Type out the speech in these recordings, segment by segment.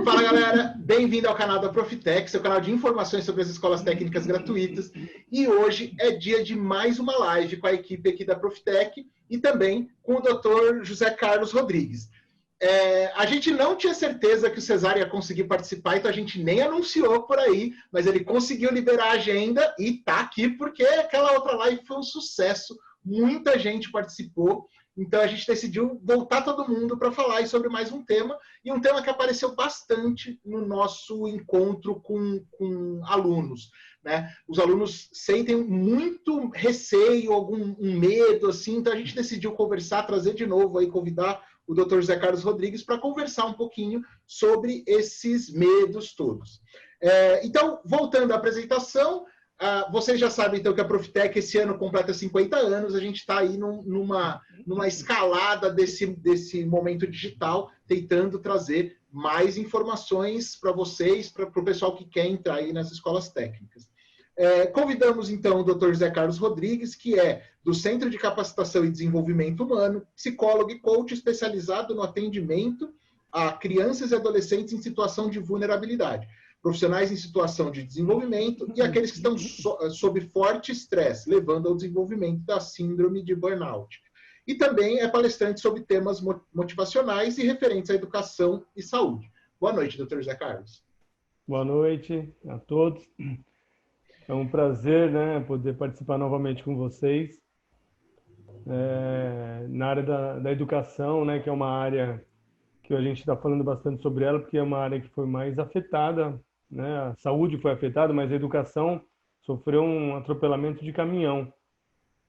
Fala galera, bem-vindo ao canal da Profitec, seu canal de informações sobre as escolas técnicas gratuitas. E hoje é dia de mais uma live com a equipe aqui da Profitec e também com o Dr. José Carlos Rodrigues. A gente não tinha certeza que o Cesar ia conseguir participar, então a gente nem anunciou por aí, mas ele conseguiu liberar a agenda e tá aqui porque aquela outra live foi um sucesso, muita gente participou. Então, a gente decidiu voltar todo mundo para falar sobre mais um tema, e um tema que apareceu bastante no nosso encontro com alunos, né? Os alunos sentem muito receio, algum medo, assim, então a gente decidiu conversar, trazer de novo, aí, convidar o Dr. José Carlos Rodrigues para conversar um pouquinho sobre esses medos todos. Então, voltando à apresentação, vocês já sabem, então, que a Profitec esse ano completa 50 anos, a gente está aí numa escalada desse momento digital, tentando trazer mais informações para vocês, para o pessoal que quer entrar aí nas escolas técnicas. Convidamos, então, o Dr. José Carlos Rodrigues, que é do Centro de Capacitação e Desenvolvimento Humano, psicólogo e coach especializado no atendimento a crianças e adolescentes em situação de vulnerabilidade, profissionais em situação de desenvolvimento e aqueles que estão sob forte estresse, levando ao desenvolvimento da síndrome de burnout. E também é palestrante sobre temas motivacionais e referentes à educação e saúde. Boa noite, Dr. José Carlos. Boa noite a todos. É um prazer, né, poder participar novamente com vocês na área da educação, né, que é uma área que a gente está falando bastante sobre ela, porque é uma área que foi mais afetada, né? A saúde foi afetada, mas a educação sofreu um atropelamento de caminhão,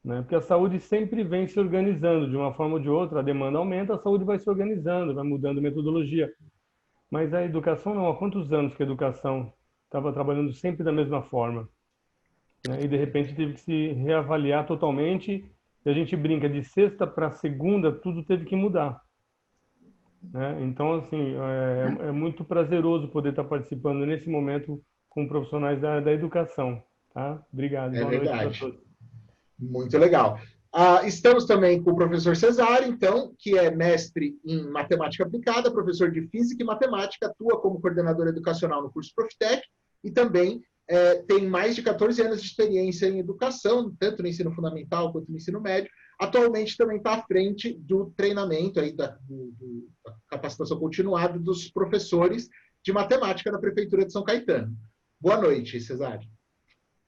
né? Porque a saúde sempre vem se organizando de uma forma ou de outra, a demanda aumenta, a saúde vai se organizando, vai mudando metodologia. Mas a educação não, há quantos anos que a educação estava trabalhando sempre da mesma forma, né? E de repente teve que se reavaliar totalmente, e a gente brinca de sexta para segunda, tudo teve que mudar. Então, assim, é muito prazeroso poder estar participando nesse momento com profissionais da educação. Tá? Obrigado. É Boa noite para verdade. todos. Muito legal. Estamos também com o professor Cesar, então, que é mestre em matemática aplicada, professor de física e matemática, atua como coordenador educacional no curso Profitec e também tem mais de 14 anos de experiência em educação, tanto no ensino fundamental quanto no ensino médio. Atualmente também está à frente do treinamento, aí da capacitação continuada dos professores de matemática da Prefeitura de São Caetano. Boa noite, Cesar.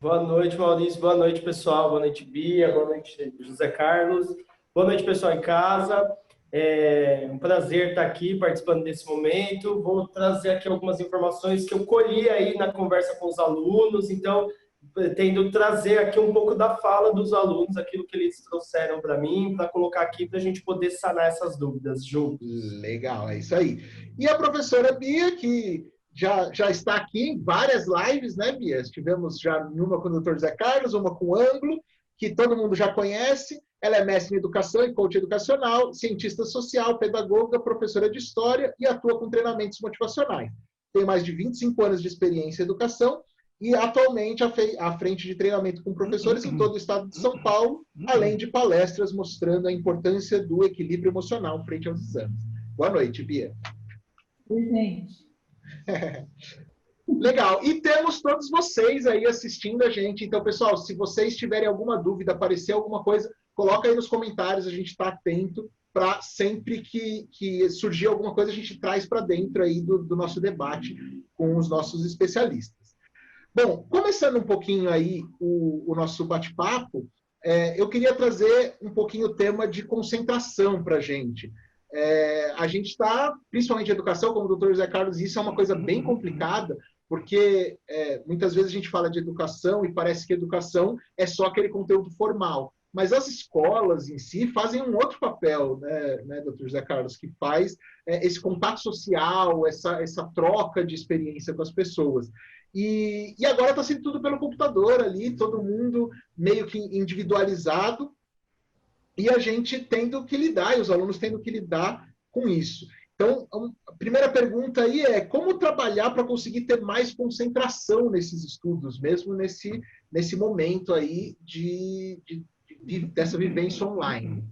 Boa noite, Maurício. Boa noite, pessoal. Boa noite, Bia. Boa noite, José Carlos. Boa noite, pessoal em casa. É um prazer estar aqui participando desse momento. Vou trazer aqui algumas informações que eu colhi aí na conversa com os alunos. Então, pretendo trazer aqui um pouco da fala dos alunos, aquilo que eles trouxeram para mim, para colocar aqui para a gente poder sanar essas dúvidas juntos. Legal, é isso aí. E a professora Bia, que já está aqui em várias lives, né, Bia? Estivemos já numa com o Dr. José Carlos, uma com o Ângulo, que todo mundo já conhece. Ela é mestre em educação e coach educacional, cientista social, pedagoga, professora de história e atua com treinamentos motivacionais. Tem mais de 25 anos de experiência em educação e atualmente à frente de treinamento com professores em todo o estado de São Paulo, além de palestras mostrando a importância do equilíbrio emocional frente aos exames. Boa noite, Bia. Oi, gente. Legal. E temos todos vocês aí assistindo a gente. Então, pessoal, se vocês tiverem alguma dúvida, aparecer alguma coisa, coloca aí nos comentários, a gente está atento para sempre que surgir alguma coisa, a gente traz para dentro aí do nosso debate com os nossos especialistas. Bom, começando um pouquinho aí o nosso bate-papo, eu queria trazer um pouquinho o tema de concentração para a gente. A gente está, principalmente em educação, como o Dr. José Carlos, isso é uma coisa bem complicada, porque muitas vezes a gente fala de educação e parece que educação é só aquele conteúdo formal. Mas as escolas em si fazem um outro papel, né, Dr. José Carlos, que faz esse contato social, essa troca de experiência com as pessoas. E agora está sendo tudo pelo computador ali, todo mundo meio que individualizado, e a gente tendo que lidar, e os alunos tendo que lidar com isso. Então, a primeira pergunta aí é como trabalhar para conseguir ter mais concentração nesses estudos, mesmo nesse momento aí dessa vivência online.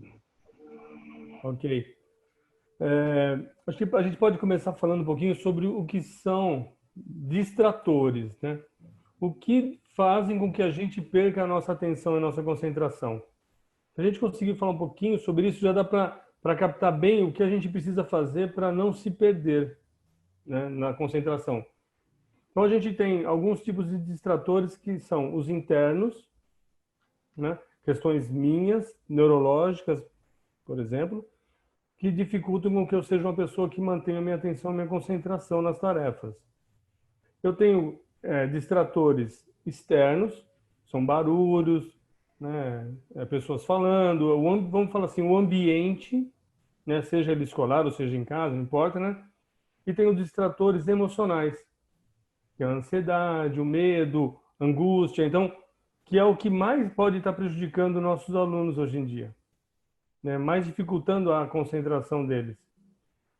Ok. Acho que a gente pode começar falando um pouquinho sobre o que são distratores, né? O que fazem com que a gente perca a nossa atenção e a nossa concentração. Se a gente conseguir falar um pouquinho sobre isso, já dá para captar bem o que a gente precisa fazer para não se perder, né, na concentração. Então, a gente tem alguns tipos de distratores que são os internos, né, questões minhas, neurológicas, por exemplo, que dificultam com que eu seja uma pessoa que mantenha a minha atenção e a minha concentração nas tarefas. Eu tenho distratores externos, são barulhos, né, pessoas falando, vamos falar assim, o ambiente, né, seja ele escolar ou seja em casa, não importa, né? E tem os distratores emocionais, que é a ansiedade, o medo, a angústia, então, que é o que mais pode estar prejudicando nossos alunos hoje em dia, né, mais dificultando a concentração deles.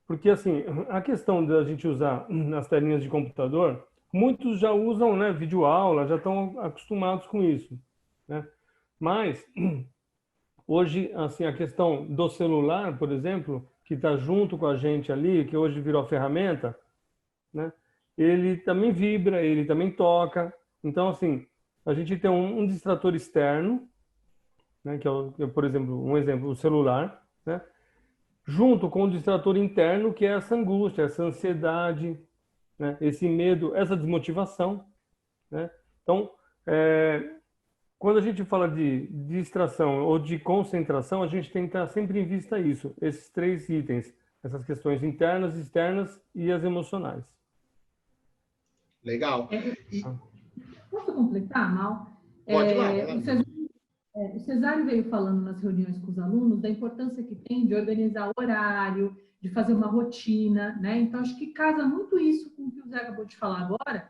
Porque, assim, a questão da gente usar as telinhas de computador, muitos já usam, né, videoaula, já estão acostumados com isso, né? Mas, hoje, assim, a questão do celular, por exemplo, que está junto com a gente ali, que hoje virou ferramenta, né? Ele também vibra, ele também toca. Então, assim, a gente tem um distrator externo, né, que é, por exemplo, o celular, né? Junto com o distrator interno, que é essa angústia, essa ansiedade, né? Esse medo, essa desmotivação, né? Então, quando a gente fala de distração ou de concentração, a gente tem que estar sempre em vista isso, esses três itens, essas questões internas, externas e as emocionais. Legal. Posso completar, Mal? Pode ir lá. O Cesário veio falando nas reuniões com os alunos da importância que tem de organizar o horário, de fazer uma rotina, né? Então, acho que casa muito isso com o que o Zé acabou de falar agora,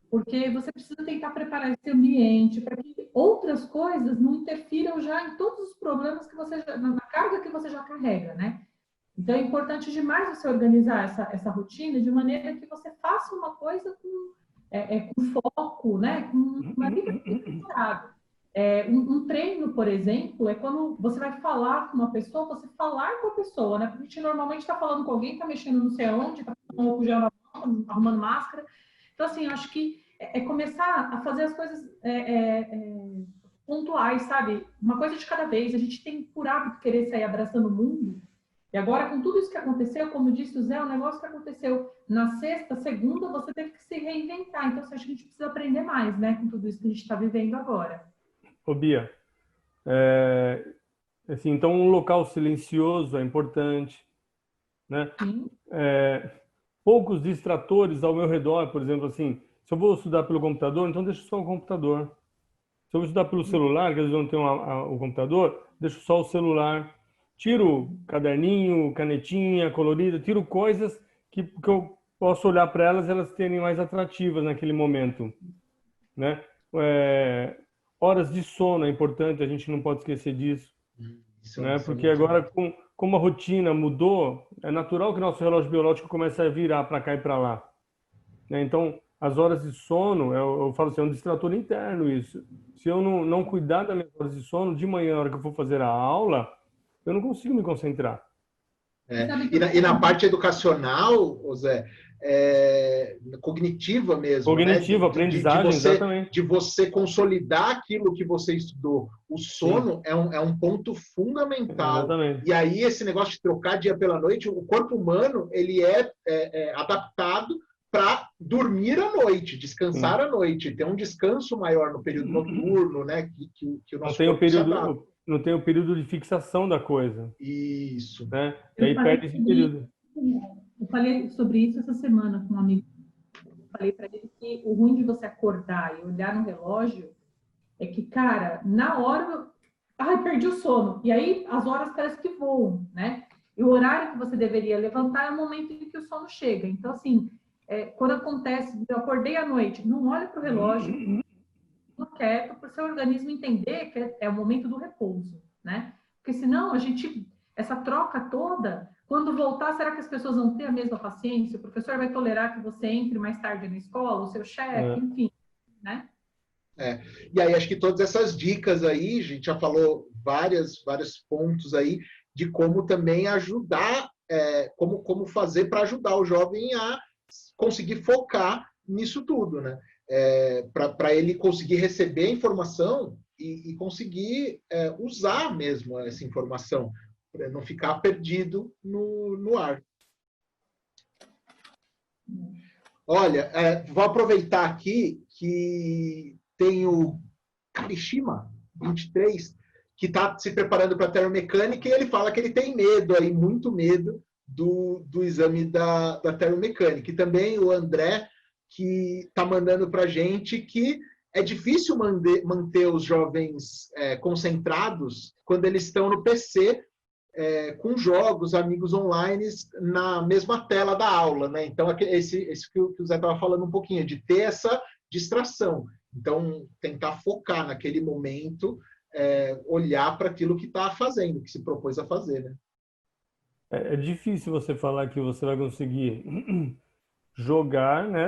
porque você precisa tentar preparar esse ambiente para que outras coisas não interfiram já em todos os problemas que você já, na carga que você já carrega, né? Então, é importante demais você organizar essa rotina de maneira que você faça uma coisa com foco, né? Com uma vida preparada. Um treino, por exemplo, é quando você vai falar com uma pessoa, você falar com a pessoa, né? Porque a gente normalmente está falando com alguém, está mexendo não sei aonde, está passando álcool gel na mão, arrumando máscara. Então, assim, eu acho que começar a fazer as coisas pontuais, sabe? Uma coisa de cada vez. A gente tem por hábito querer sair abraçando o mundo. E agora, com tudo isso que aconteceu, como disse o Zé, o negócio que aconteceu na sexta, segunda, você teve que se reinventar. Então, acho que a gente precisa aprender mais, né? Com tudo isso que a gente está vivendo agora. Ô, Bia, assim, então um local silencioso é importante, né? Poucos distratores ao meu redor, por exemplo, assim, se eu vou estudar pelo computador, então deixo só o computador. Se eu vou estudar pelo celular, que às vezes eu não tenho o computador, deixo só o celular. Tiro caderninho, canetinha colorida, tiro coisas que eu posso olhar para elas e elas serem mais atrativas naquele momento, né? Horas de sono é importante, a gente não pode esquecer disso, né? Porque agora, como a rotina mudou, é natural que nosso relógio biológico comece a virar para cá e para lá, né? Então, as horas de sono, eu falo assim, é um distrator interno isso. Se eu não cuidar das minhas horas de sono, de manhã, na hora que eu for fazer a aula, eu não consigo me concentrar. E na parte educacional, Zé, cognitiva mesmo, cognitiva, né? aprendizagem, exatamente. De você consolidar aquilo que você estudou. O sono é um ponto fundamental. Exatamente. E aí esse negócio de trocar dia pela noite, o corpo humano ele é adaptado para dormir à noite, descansar à noite, ter um descanso maior no período noturno, né? Que o nosso corpo se adapta. Não tem o período de fixação da coisa. Isso. Né? E aí perde esse período. Eu falei sobre isso essa semana com um amigo. Eu falei para ele que o ruim de você acordar e olhar no relógio é que, cara, na hora... Ai, perdi o sono. E aí as horas parece que voam, né? E o horário que você deveria levantar é o momento em que o sono chega. Então, assim, quando acontece, eu acordei à noite, não olha para o relógio, quieto, para o seu organismo entender que é o momento do repouso, né? Porque senão essa troca toda, quando voltar, será que as pessoas vão ter a mesma paciência? O professor vai tolerar que você entre mais tarde na escola, o seu chefe, enfim, né? E aí, acho que todas essas dicas aí, a gente já falou vários pontos aí de como também ajudar como fazer para ajudar o jovem a conseguir focar nisso tudo, né? Para ele conseguir receber a informação e conseguir usar mesmo essa informação, para não ficar perdido no ar. Olha, vou aproveitar aqui que tem o Karishima, 23, que está se preparando para a termomecânica, e ele fala que ele tem medo, aí, muito medo, do exame da termomecânica. E também o André, que está mandando para a gente que é difícil manter os jovens concentrados quando eles estão no PC, com jogos, amigos online, na mesma tela da aula, né? Então, esse que o Zé estava falando um pouquinho, de ter essa distração. Então, tentar focar naquele momento, olhar para aquilo que está fazendo, que se propôs a fazer, né? É difícil você falar que você vai conseguir jogar, né,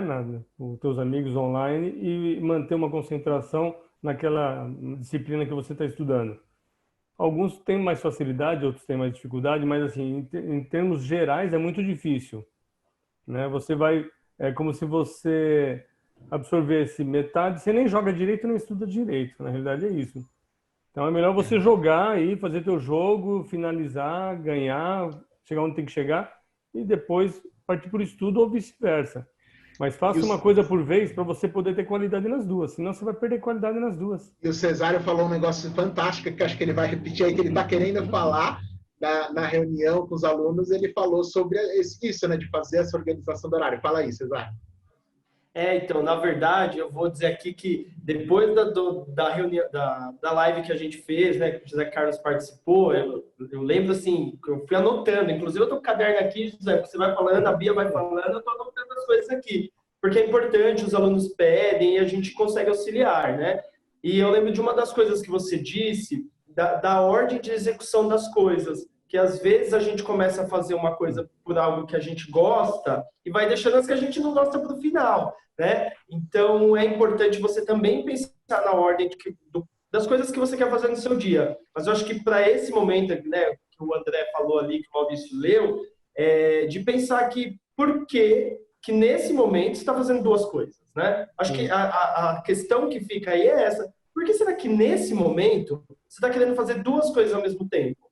com os teus amigos online e manter uma concentração naquela disciplina que você está estudando. Alguns têm mais facilidade, outros têm mais dificuldade, mas assim, em termos gerais é muito difícil, né? É como se você absorvesse metade, você nem joga direito nem estuda direito, na realidade é isso. Então é melhor você jogar aí, fazer teu jogo, finalizar, ganhar, chegar onde tem que chegar e depois partir por estudo ou vice-versa. Mas faça uma coisa por vez para você poder ter qualidade nas duas, senão você vai perder qualidade nas duas. E o Cesário falou um negócio fantástico, que acho que ele vai repetir aí, que ele está querendo falar na reunião com os alunos, ele falou sobre isso, né, de fazer essa organização do horário. Fala aí, Cesário. Então, na verdade, eu vou dizer aqui que depois da reunião, da live que a gente fez, né, que o José Carlos participou, eu lembro assim, eu fui anotando, inclusive eu tô com o caderno aqui, José, você vai falando, a Bia vai falando, eu tô anotando as coisas aqui, porque é importante, os alunos pedem e a gente consegue auxiliar, né? E eu lembro de uma das coisas que você disse, da ordem de execução das coisas, que às vezes a gente começa a fazer uma coisa por algo que a gente gosta e vai deixando as que a gente não gosta para o final, né? Então, é importante você também pensar na ordem das coisas que você quer fazer no seu dia. Mas eu acho que para esse momento, né, que o André falou ali, que o Maurício leu, de pensar que por que nesse momento você está fazendo duas coisas, né? Acho que a questão que fica aí é essa. Por que será que nesse momento você está querendo fazer duas coisas ao mesmo tempo?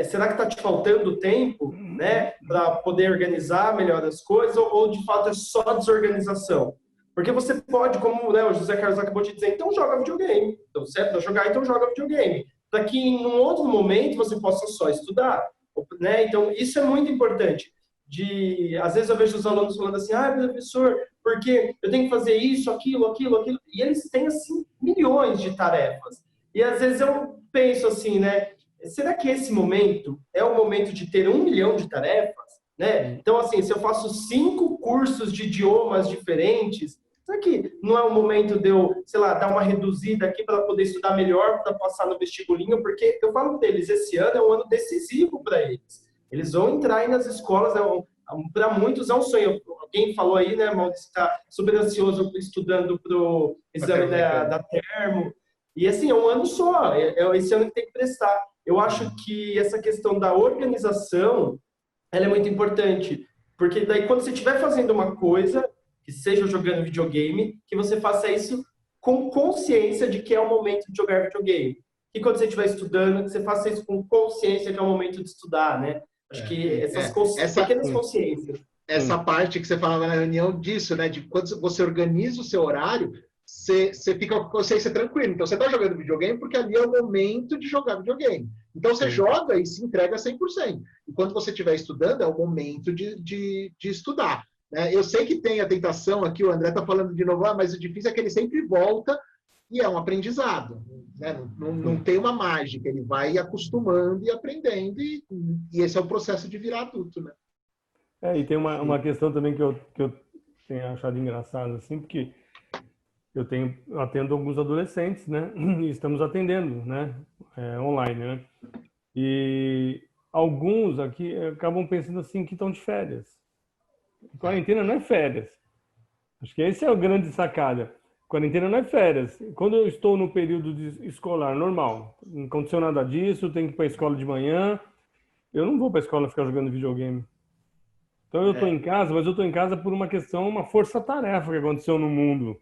Será que está te faltando tempo, né, para poder organizar melhor as coisas ou de fato é só desorganização? Porque você pode, como, né, o José Carlos acabou de dizer, então joga videogame. Então, certo? Para jogar, então joga videogame. Para que em um outro momento você possa só estudar, né? Então, isso é muito importante. Às vezes eu vejo os alunos falando assim, professor, porque eu tenho que fazer isso, aquilo, e eles têm, assim, milhões de tarefas. E às vezes eu penso assim, né, será que esse momento é o momento de ter 1 milhão de tarefas? Né? Então, assim, se eu faço 5 cursos de idiomas diferentes, será que não é o momento de eu, sei lá, dar uma reduzida aqui para poder estudar melhor, para passar no vestibulinho? Porque eu falo deles, esse ano é um ano decisivo para eles. Eles vão entrar aí nas escolas, para muitos é um sonho. Alguém falou aí, né, Maurício, está super ansioso estudando para o exame da Termo. E, assim, é um ano só, esse ano que tem que prestar. Eu acho que essa questão da organização, ela é muito importante, porque daí quando você estiver fazendo uma coisa, que seja jogando videogame, que você faça isso com consciência de que é o momento de jogar videogame. E quando você estiver estudando, que você faça isso com consciência que é o momento de estudar, né? Acho que pequenas consciências. Essa parte que você falava na reunião disso, né? De quando você organiza o seu horário, você fica com a consciência tranquila. Então, você está jogando videogame porque ali é o momento de jogar videogame. Então, você joga e se entrega 100%. E quando você estiver estudando, é o momento de estudar. Né? Eu sei que tem a tentação aqui, o André está falando de novo, mas o difícil é que ele sempre volta e é um aprendizado. Né? Não tem uma mágica, ele vai acostumando e aprendendo, e esse é o processo de virar adulto. Né? E tem uma questão também que eu tenho achado engraçado, assim, porque eu atendo alguns adolescentes, né? E estamos atendendo, né? Online, né? E alguns aqui acabam pensando assim que estão de férias. Quarentena não é férias. Acho que esse é o grande sacada. Quarentena não é férias. Quando eu estou no período escolar normal, não aconteceu nada disso, tenho que ir para a escola de manhã, eu não vou para a escola ficar jogando videogame. Então eu estou em casa, mas eu estou em casa por uma questão, uma força-tarefa que aconteceu no mundo.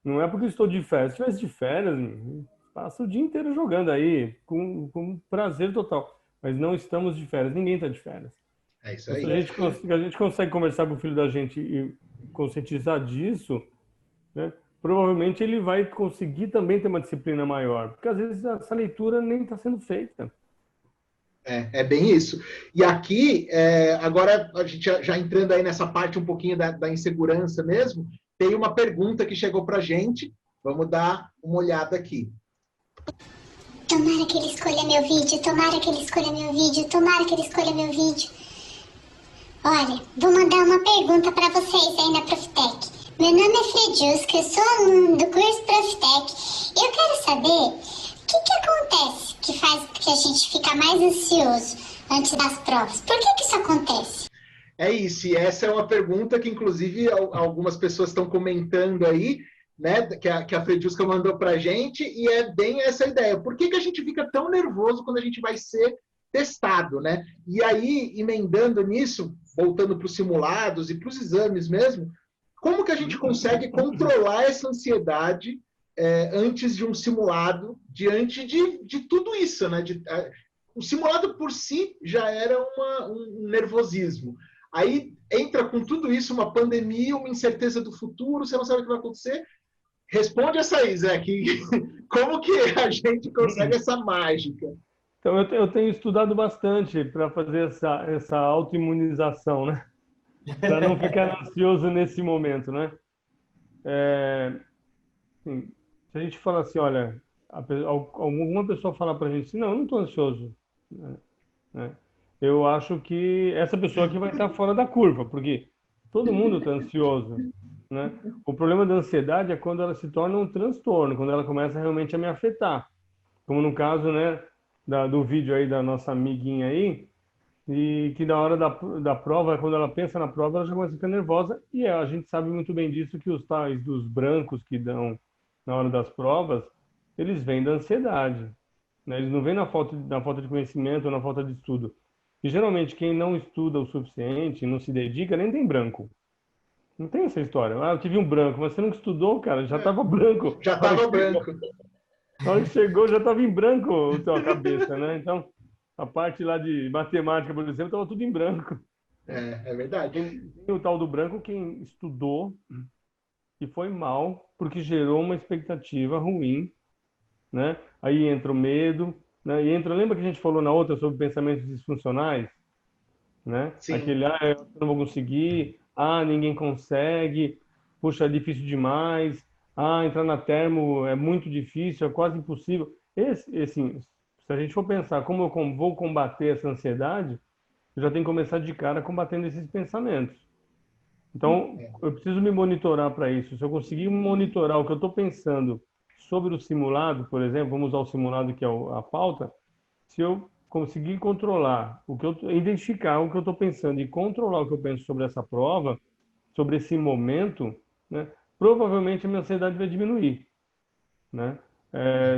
Não é porque eu estou de férias. Se estivesse de férias, passa o dia inteiro jogando aí, com prazer total. Mas não estamos de férias, ninguém está de férias. É isso Então, aí. se a gente consegue conversar com o filho da gente e conscientizar disso, né, provavelmente ele vai conseguir também ter uma disciplina maior. Porque às vezes essa leitura nem está sendo feita. É bem isso. E aqui, agora a gente já entrando aí nessa parte um pouquinho da insegurança mesmo, tem uma pergunta que chegou para a gente. Vamos dar uma olhada aqui. Tomara que ele escolha meu vídeo, tomara que ele escolha meu vídeo, tomara que ele escolha meu vídeo. Olha, vou mandar uma pergunta para vocês aí na Profitec. Meu nome é Fredjuska, eu sou aluno do curso Profitec. Eu quero saber o que acontece que faz que a gente fica mais ansioso antes das provas. Por que isso acontece? É isso, e essa é uma pergunta que, inclusive, algumas pessoas estão comentando aí, né, que a Fredjuska mandou para a gente, e é bem essa ideia. Por que a gente fica tão nervoso quando a gente vai ser testado, né? E aí, emendando nisso, voltando para os simulados e para os exames mesmo, como que a gente consegue controlar essa ansiedade antes de um simulado, diante de tudo isso, né? O simulado por si já era um nervosismo. Aí entra com tudo isso uma pandemia, uma incerteza do futuro, você não sabe o que vai acontecer. Responde essa aí, Zé, como que a gente consegue essa mágica? Então, eu tenho estudado bastante para fazer essa autoimunização, né? Para não ficar ansioso nesse momento, né? Assim, se a gente fala assim, olha, alguma pessoa falar para a gente assim, não, eu não estou ansioso, né? Eu acho que essa pessoa aqui vai estar fora da curva, porque todo mundo está ansioso, né? O problema da ansiedade é quando ela se torna um transtorno, quando ela começa realmente a me afetar. Como no caso, né, do vídeo aí da nossa amiguinha aí, e que na hora da prova, quando ela pensa na prova, ela já começa a ficar nervosa, e a gente sabe muito bem disso, que os tais dos brancos que dão na hora das provas, eles vêm da ansiedade, né? Eles não vêm na falta de conhecimento ou na falta de estudo. E geralmente quem não estuda o suficiente, não se dedica, nem tem branco. Não tem essa história. Ah, eu tive um branco, mas você não estudou, cara, já estava branco. Já estava branco. Na hora que chegou, já estava em branco a tua cabeça, né? Então, a parte lá de matemática, por exemplo, estava tudo em branco. É verdade. Tem o tal do branco quem estudou e foi mal, porque gerou uma expectativa ruim, né? Aí entra o medo, né? E lembra que a gente falou na outra sobre pensamentos disfuncionais, né? Sim. Aquele, eu não vou conseguir, ninguém consegue, puxa, é difícil demais, entrar na termo é muito difícil, é quase impossível. Assim, se a gente for pensar como eu vou combater essa ansiedade, eu já tenho que começar de cara combatendo esses pensamentos. Então, eu preciso me monitorar para isso. Se eu conseguir monitorar o que eu estou pensando sobre o simulado, por exemplo, vamos usar o simulado que é a pauta, se eu conseguir controlar, identificar o que eu estou pensando e controlar o que eu penso sobre essa prova, sobre esse momento, né, provavelmente a minha ansiedade vai diminuir, né?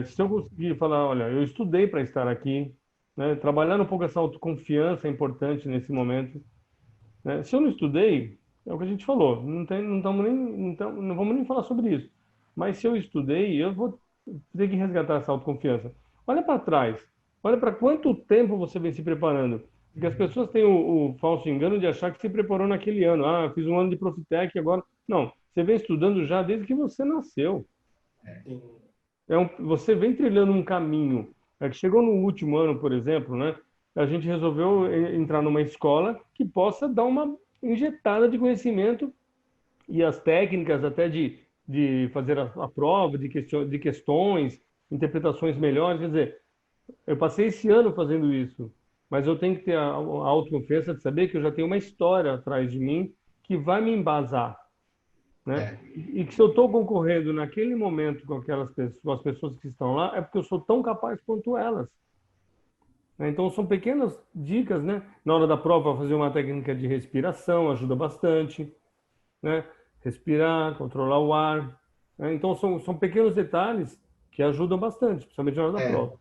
Se eu conseguir falar, olha, eu estudei para estar aqui, né, trabalhar um pouco essa autoconfiança é importante nesse momento, né? Se eu não estudei, é o que a gente falou, não vamos nem falar sobre isso. Mas se eu estudei, eu vou ter que resgatar essa autoconfiança. Olha para trás, olha para quanto tempo você vem se preparando. Porque as pessoas têm o falso engano de achar que se preparou naquele ano. Eu fiz um ano de Profitec agora. Não, você vem estudando já desde que você nasceu. Você vem trilhando um caminho. Que chegou no último ano, por exemplo, né? A gente resolveu entrar numa escola que possa dar uma injetada de conhecimento e as técnicas até de fazer a prova, de questões, interpretações melhores. Quer dizer, eu passei esse ano fazendo isso, mas eu tenho que ter a autoconfiança de saber que eu já tenho uma história atrás de mim que vai me embasar, né? E que se eu estou concorrendo naquele momento com as pessoas que estão lá, é porque eu sou tão capaz quanto elas. Então, são pequenas dicas, né? Na hora da prova, fazer uma técnica de respiração ajuda bastante, né? Respirar, controlar o ar, né? Então, são pequenos detalhes que ajudam bastante, principalmente na hora da prova.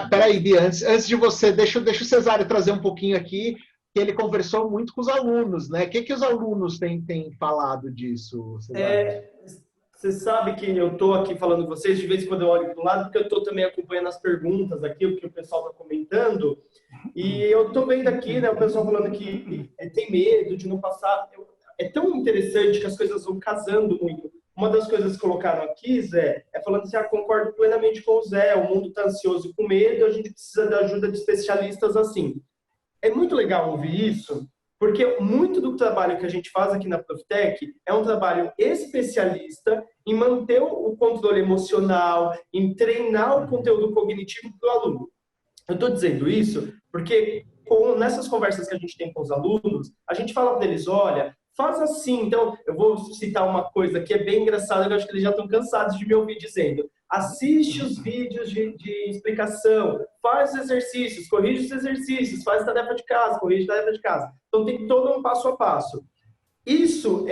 Peraí, Bia, antes de você, deixa o Cesário trazer um pouquinho aqui, que ele conversou muito com os alunos, né? O que os alunos têm falado disso, Cesário? Você sabe que eu estou aqui falando com vocês, de vez em quando eu olho para o lado, porque eu estou também acompanhando as perguntas aqui, o que o pessoal está comentando, e eu estou vendo aqui, né, o pessoal falando que tem medo de não passar. É tão interessante que as coisas vão casando muito. Uma das coisas que colocaram aqui, Zé, falando assim, concordo plenamente com o Zé, o mundo está ansioso e com medo, a gente precisa da ajuda de especialistas assim. É muito legal ouvir isso, porque muito do trabalho que a gente faz aqui na Profitec é um trabalho especialista em manter o controle emocional, em treinar o conteúdo cognitivo do aluno. Eu estou dizendo isso porque nessas conversas que a gente tem com os alunos, a gente fala para eles, olha, faz assim. Então, eu vou citar uma coisa que é bem engraçada, que eu acho que eles já estão cansados de me ouvir dizendo. Assiste os vídeos de explicação, faz os exercícios, corrige os exercícios, faz a tarefa de casa, corrige a tarefa de casa. Então, tem todo um passo a passo. Isso,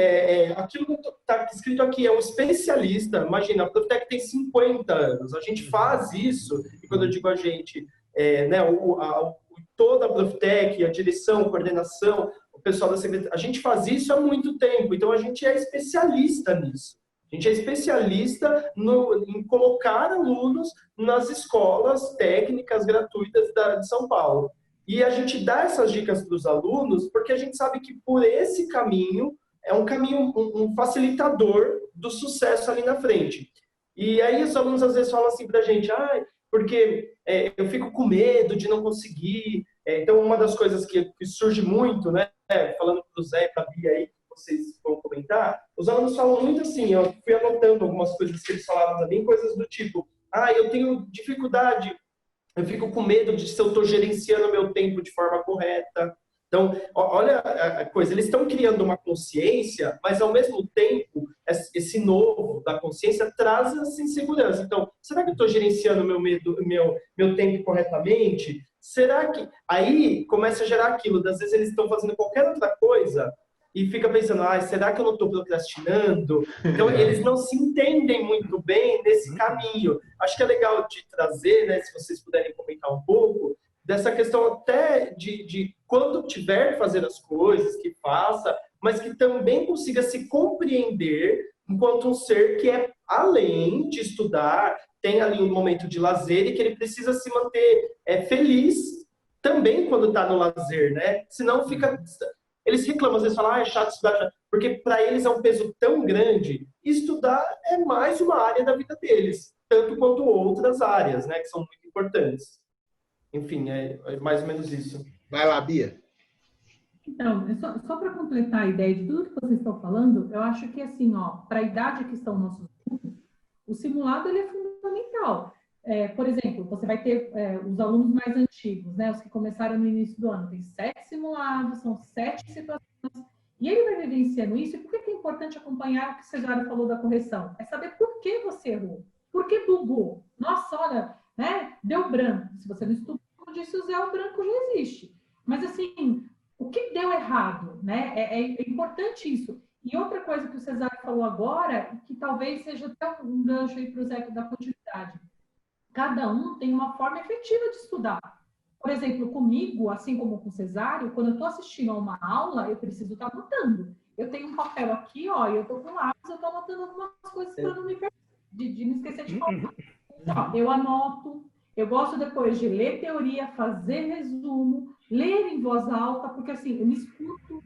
aquilo que está escrito aqui, é um especialista. Imagina, a Profitec tem 50 anos, a gente faz isso, e quando eu digo a gente, toda a Profitec, a direção, a coordenação, o pessoal da secretaria, a gente faz isso há muito tempo, então a gente é especialista nisso. A gente é especialista em colocar alunos nas escolas técnicas gratuitas de São Paulo. E a gente dá essas dicas para os alunos porque a gente sabe que por esse caminho é um caminho, um facilitador do sucesso ali na frente. E aí os alunos às vezes falam assim para a gente, porque eu fico com medo de não conseguir. Então, uma das coisas que surge muito, né, falando para o Zé e para a Bia aí, vocês vão comentar, os alunos falam muito assim, eu fui anotando algumas coisas que eles falavam também, coisas do tipo, eu tenho dificuldade, eu fico com medo de se eu estou gerenciando o meu tempo de forma correta. Então, olha a coisa, eles estão criando uma consciência, mas ao mesmo tempo, esse novo da consciência traz essa insegurança. Então, será que eu estou gerenciando o meu tempo corretamente? Será que... Aí começa a gerar aquilo, às vezes eles estão fazendo qualquer outra coisa e fica pensando, será que eu não estou procrastinando? Então, eles não se entendem muito bem nesse caminho. Acho que é legal de trazer, né, se vocês puderem comentar um pouco, dessa questão até de quando tiver que fazer as coisas, que faça, mas que também consiga se compreender enquanto um ser que é além de estudar, tem ali um momento de lazer e que ele precisa se manter feliz também quando está no lazer, né? Senão fica... Eles reclamam, às vezes falam, é chato estudar, porque para eles é um peso tão grande. Estudar é mais uma área da vida deles, tanto quanto outras áreas, né, que são muito importantes. Enfim, é mais ou menos isso. Vai lá, Bia. Então, só para completar a ideia de tudo que vocês estão falando, eu acho que, assim, para a idade que estão nossos alunos, o simulado ele é fundamental. Por exemplo, você vai ter os alunos mais antigos, né, os que começaram no início do ano, tem 7 simulados, são 7 situações, e ele vai vivenciando isso. E por que é importante acompanhar o que o Cesário falou da correção? É saber por que você errou, por que bugou. Nossa, olha, né, deu branco. Se você não estudou, como disse o Zé, o branco já existe. Mas, assim, o que deu errado, né? É importante isso. E outra coisa que o Cesário falou agora, que talvez seja até um gancho aí para o Zé da continuidade. Cada um tem uma forma efetiva de estudar. Por exemplo, comigo, assim como com o Cesário, quando eu estou assistindo a uma aula, eu preciso estar anotando. Eu tenho um papel aqui, e eu estou com lápis, eu estou anotando algumas coisas para não me de não esquecer de falar. Então, eu anoto, eu gosto depois de ler teoria, fazer resumo, ler em voz alta, porque assim, eu me escuto.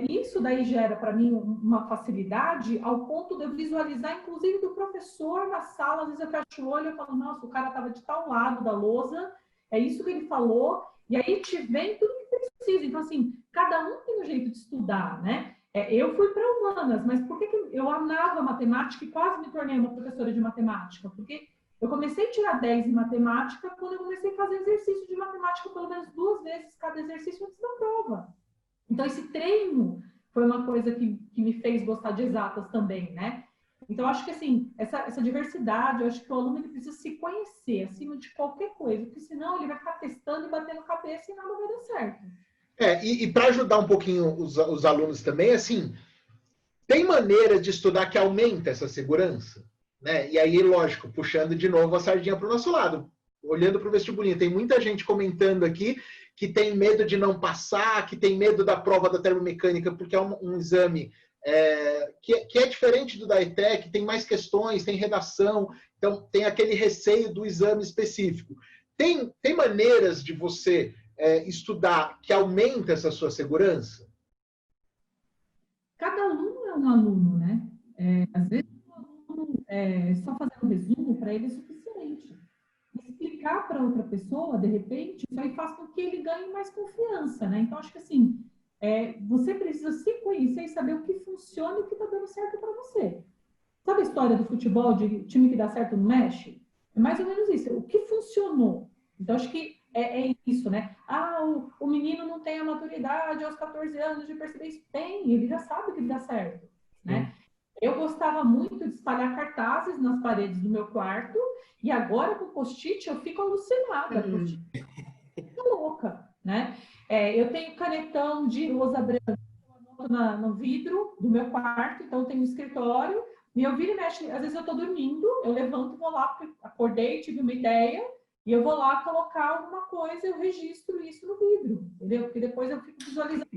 Isso daí gera para mim uma facilidade ao ponto de eu visualizar, inclusive, do professor na sala. Às vezes eu fecho o olho e falo, nossa, o cara estava de tal lado da lousa, é isso que ele falou, e aí te vem tudo que precisa. Então, assim, cada um tem um jeito de estudar, né? Eu fui para humanas, mas por que eu amava matemática e quase me tornei uma professora de matemática? Porque eu comecei a tirar 10 em matemática quando eu comecei a fazer exercício de matemática pelo menos 2 vezes cada exercício antes da prova. Então, esse treino foi uma coisa que me fez gostar de exatas também, né? Então, eu acho que, assim, essa diversidade, eu acho que o aluno ele precisa se conhecer acima de qualquer coisa, porque senão ele vai ficar testando e batendo cabeça e nada vai dar certo. E para ajudar um pouquinho os alunos também, assim, tem maneira de estudar que aumenta essa segurança? Né? E aí, lógico, puxando de novo a sardinha para o nosso lado. olhando para o vestibulinho, tem muita gente comentando aqui que tem medo de não passar, que tem medo da prova da termomecânica, porque é um exame que é diferente do da ETEC, tem mais questões, tem redação, então tem aquele receio do exame específico. Tem maneiras de você estudar que aumenta essa sua segurança? Cada aluno é um aluno, né? Às vezes, o aluno, só fazer um resumo, para ele é suficiente. Explicar para outra pessoa, de repente, isso aí faz com que ele ganhe mais confiança, né? Então, acho que assim, você precisa se conhecer e saber o que funciona e o que está dando certo para você. Sabe a história do futebol, de time que dá certo não mexe? É mais ou menos isso, o que funcionou. Então, acho que é isso, né? O menino não tem a maturidade aos 14 anos de perceber isso. Tem, ele já sabe que dá certo, né? Eu gostava muito de espalhar cartazes nas paredes do meu quarto e agora com post-it eu fico alucinada. Fico louca, né? Eu tenho canetão de lousa branca no vidro do meu quarto, então eu tenho um escritório e eu viro e mexo. Às vezes eu estou dormindo, eu levanto, vou lá, porque acordei, tive uma ideia e eu vou lá colocar alguma coisa, eu registro isso no vidro, entendeu? Porque depois eu fico visualizando.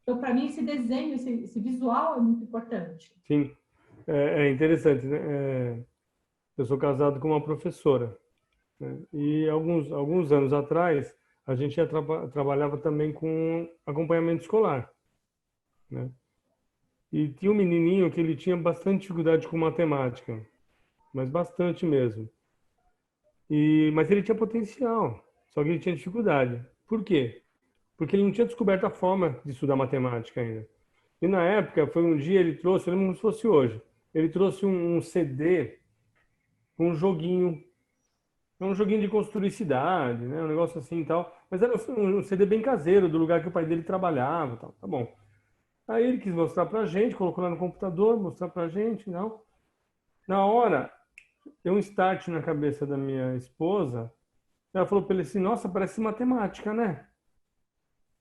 Então, para mim, esse desenho, esse visual é muito importante. Sim, é interessante, né? Eu sou casado com uma professora, né? E alguns anos atrás, a gente trabalhava também com acompanhamento escolar, né? E tinha um menininho que ele tinha bastante dificuldade com matemática, mas bastante mesmo. Mas ele tinha potencial, só que ele tinha dificuldade. Por quê? Porque ele não tinha descoberto a forma de estudar matemática ainda. E na época, foi um dia, ele trouxe, eu lembro como se fosse hoje, ele trouxe um CD com um joguinho de construir cidade, né? Um negócio assim e tal. Mas era um CD bem caseiro, do lugar que o pai dele trabalhava e tal. Tá bom. Aí ele quis mostrar pra gente, colocou lá no computador, mostrar pra gente, não. Na hora, deu um start na cabeça da minha esposa. Ela falou pra ele assim, nossa, parece matemática, né?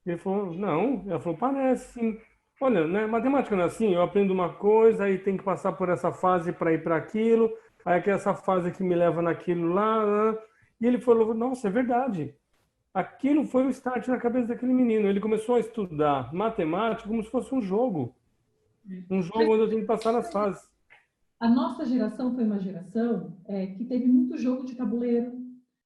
Ele falou, não. Ela falou, parece sim. Olha, né, matemática não é assim, eu aprendo uma coisa, aí tem que passar por essa fase para ir para aquilo, aí é essa fase que me leva naquilo lá. E ele falou, nossa, é verdade. Aquilo foi o start na cabeça daquele menino. Ele começou a estudar matemática como se fosse um jogo. Um jogo onde eu tenho que passar nas fases. A nossa geração foi uma geração que teve muito jogo de tabuleiro,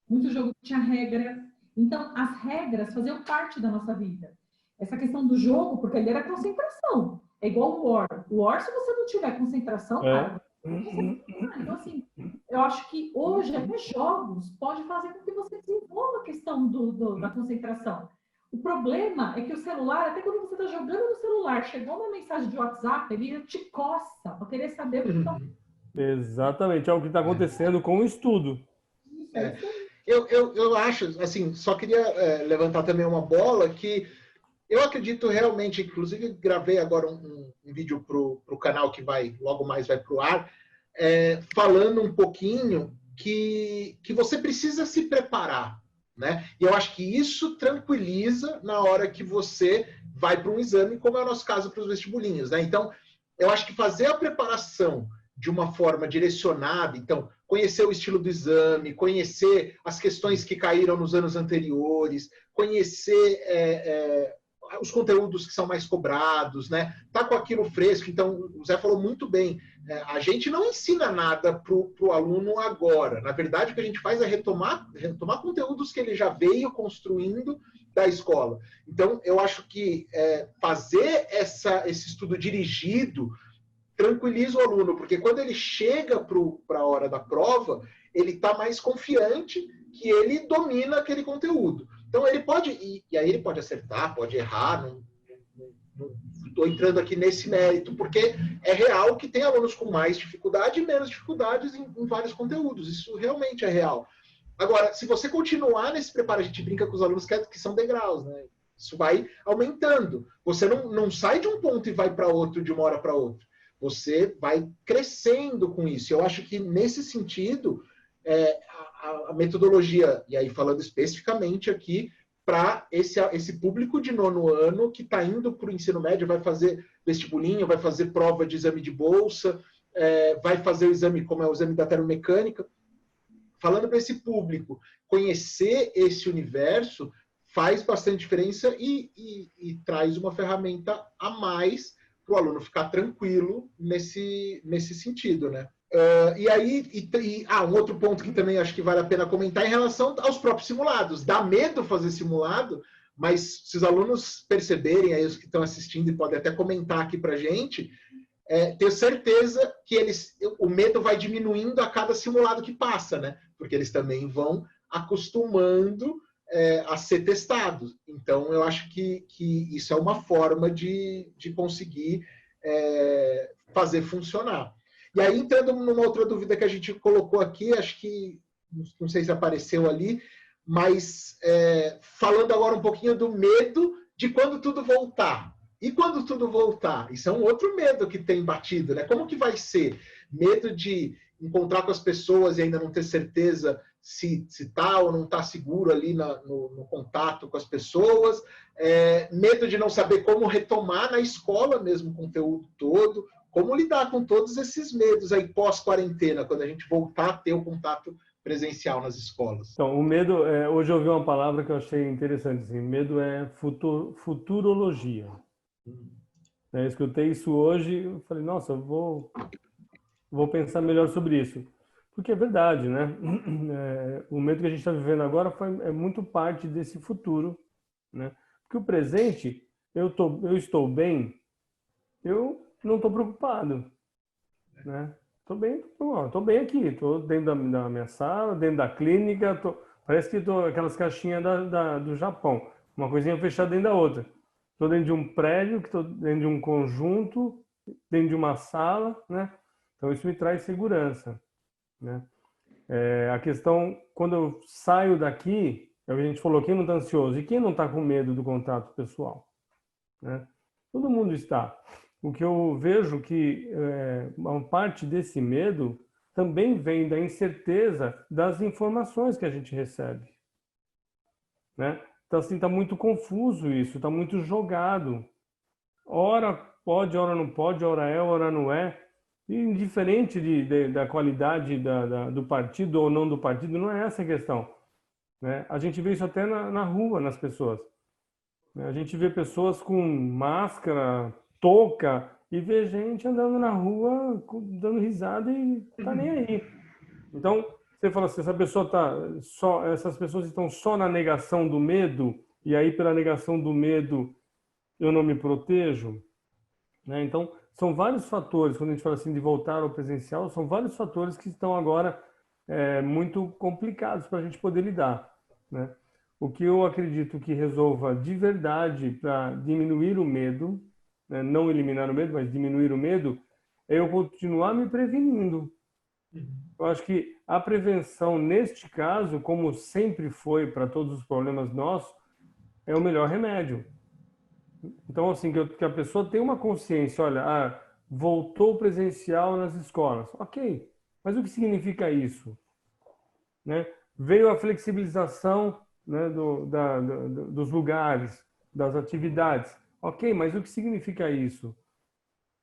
muito jogo que tinha regra. Então, as regras faziam parte da nossa vida. Essa questão do jogo, porque ele era concentração. É igual o War. O War, se você não tiver concentração, cara, então, assim, eu acho que hoje até jogos pode fazer com que você desenvolva a questão da concentração. O problema é que o celular, até quando você está jogando no celular, chegou uma mensagem de WhatsApp, ele te coça para querer saber o que está. Exatamente, é o que está acontecendo com o estudo. Eu acho, assim, só queria levantar também uma bola que eu acredito realmente, inclusive gravei agora um vídeo para o canal que logo mais vai para o ar, falando um pouquinho que você precisa se preparar, né? E eu acho que isso tranquiliza na hora que você vai para um exame, como é o nosso caso para os vestibulinhos, né? Então, eu acho que fazer a preparação de uma forma direcionada, então, conhecer o estilo do exame, conhecer as questões que caíram nos anos anteriores, conhecer os conteúdos que são mais cobrados, né? Tá com aquilo fresco. Então, o Zé falou muito bem. A gente não ensina nada para o aluno agora. Na verdade, o que a gente faz é retomar conteúdos que ele já veio construindo da escola. Então, eu acho que fazer esse estudo dirigido tranquiliza o aluno, porque quando ele chega para a hora da prova, ele está mais confiante que ele domina aquele conteúdo. Então, ele pode, e aí ele pode acertar, pode errar, não estou entrando aqui nesse mérito, porque é real que tem alunos com mais dificuldade e menos dificuldades em vários conteúdos, isso realmente é real. Agora, se você continuar nesse preparo, a gente brinca com os alunos que são degraus, né? Isso vai aumentando. Você não sai de um ponto e vai para outro de uma hora para outra. Você vai crescendo com isso. Eu acho que, nesse sentido, a metodologia, e aí falando especificamente aqui, para esse público de 9º ano que está indo para o ensino médio, vai fazer vestibulinho, vai fazer prova de exame de bolsa, vai fazer o exame, como é o exame da termomecânica, falando para esse público, conhecer esse universo faz bastante diferença e traz uma ferramenta a mais para o aluno ficar tranquilo nesse sentido, né? Um outro ponto que também acho que vale a pena comentar em relação aos próprios simulados. Dá medo fazer simulado, mas se os alunos perceberem, aí os que estão assistindo e podem até comentar aqui para a gente, tenho certeza que o medo vai diminuindo a cada simulado que passa, né? Porque eles também vão acostumando a ser testados. Então, eu acho que isso é uma forma de conseguir fazer funcionar. E aí, entrando numa outra dúvida que a gente colocou aqui, acho que, não sei se apareceu ali, mas falando agora um pouquinho do medo de quando tudo voltar. E quando tudo voltar? Isso é um outro medo que tem batido, né? Como que vai ser? Medo de encontrar com as pessoas e ainda não ter certeza se está ou não está seguro ali no contato com as pessoas. Medo de não saber como retomar na escola mesmo o conteúdo todo. Como lidar com todos esses medos aí pós-quarentena, quando a gente voltar a ter o contato presencial nas escolas? Então, o medo, hoje eu ouvi uma palavra que eu achei interessante, assim, medo é futurologia. Eu escutei isso hoje, eu falei, nossa, eu vou pensar melhor sobre isso. Porque é verdade, né? O medo que a gente está vivendo agora é muito parte desse futuro, né? Porque o presente, eu estou bem, eu não estou preocupado, né? Estou bem aqui, estou dentro da minha sala, dentro da clínica, parece que estou aquelas caixinhas do Japão, uma coisinha fechada dentro da outra. Estou dentro de um prédio, estou dentro de um conjunto, dentro de uma sala, né? Então isso me traz segurança, né? A questão, quando eu saio daqui, é o que a gente falou, quem não está ansioso e quem não está com medo do contato pessoal, né? Todo mundo está. O que eu vejo que uma parte desse medo também vem da incerteza das informações que a gente recebe, né? Então, assim, está muito confuso isso, está muito jogado. Ora pode, ora não pode, ora é, ora não é. E indiferente da qualidade do partido ou não do partido, não é essa a questão, né? A gente vê isso até na rua, nas pessoas. A gente vê pessoas com máscara, touca, e vê gente andando na rua dando risada e tá nem aí. Então, você fala assim, essas pessoas estão só na negação do medo, e aí pela negação do medo eu não me protejo, né? Então, são vários fatores, quando a gente fala assim de voltar ao presencial, são vários fatores que estão agora muito complicados para a gente poder lidar, né? O que eu acredito que resolva de verdade para diminuir o medo, né? Não eliminar o medo, mas diminuir o medo, é eu continuar me prevenindo. Eu acho que a prevenção, neste caso, como sempre foi para todos os problemas nossos, é o melhor remédio. Então, assim, que a pessoa tenha uma consciência, olha, voltou presencial nas escolas. Ok, mas o que significa isso? Né? Veio a flexibilização, né, dos lugares, das atividades. Ok, mas o que significa isso?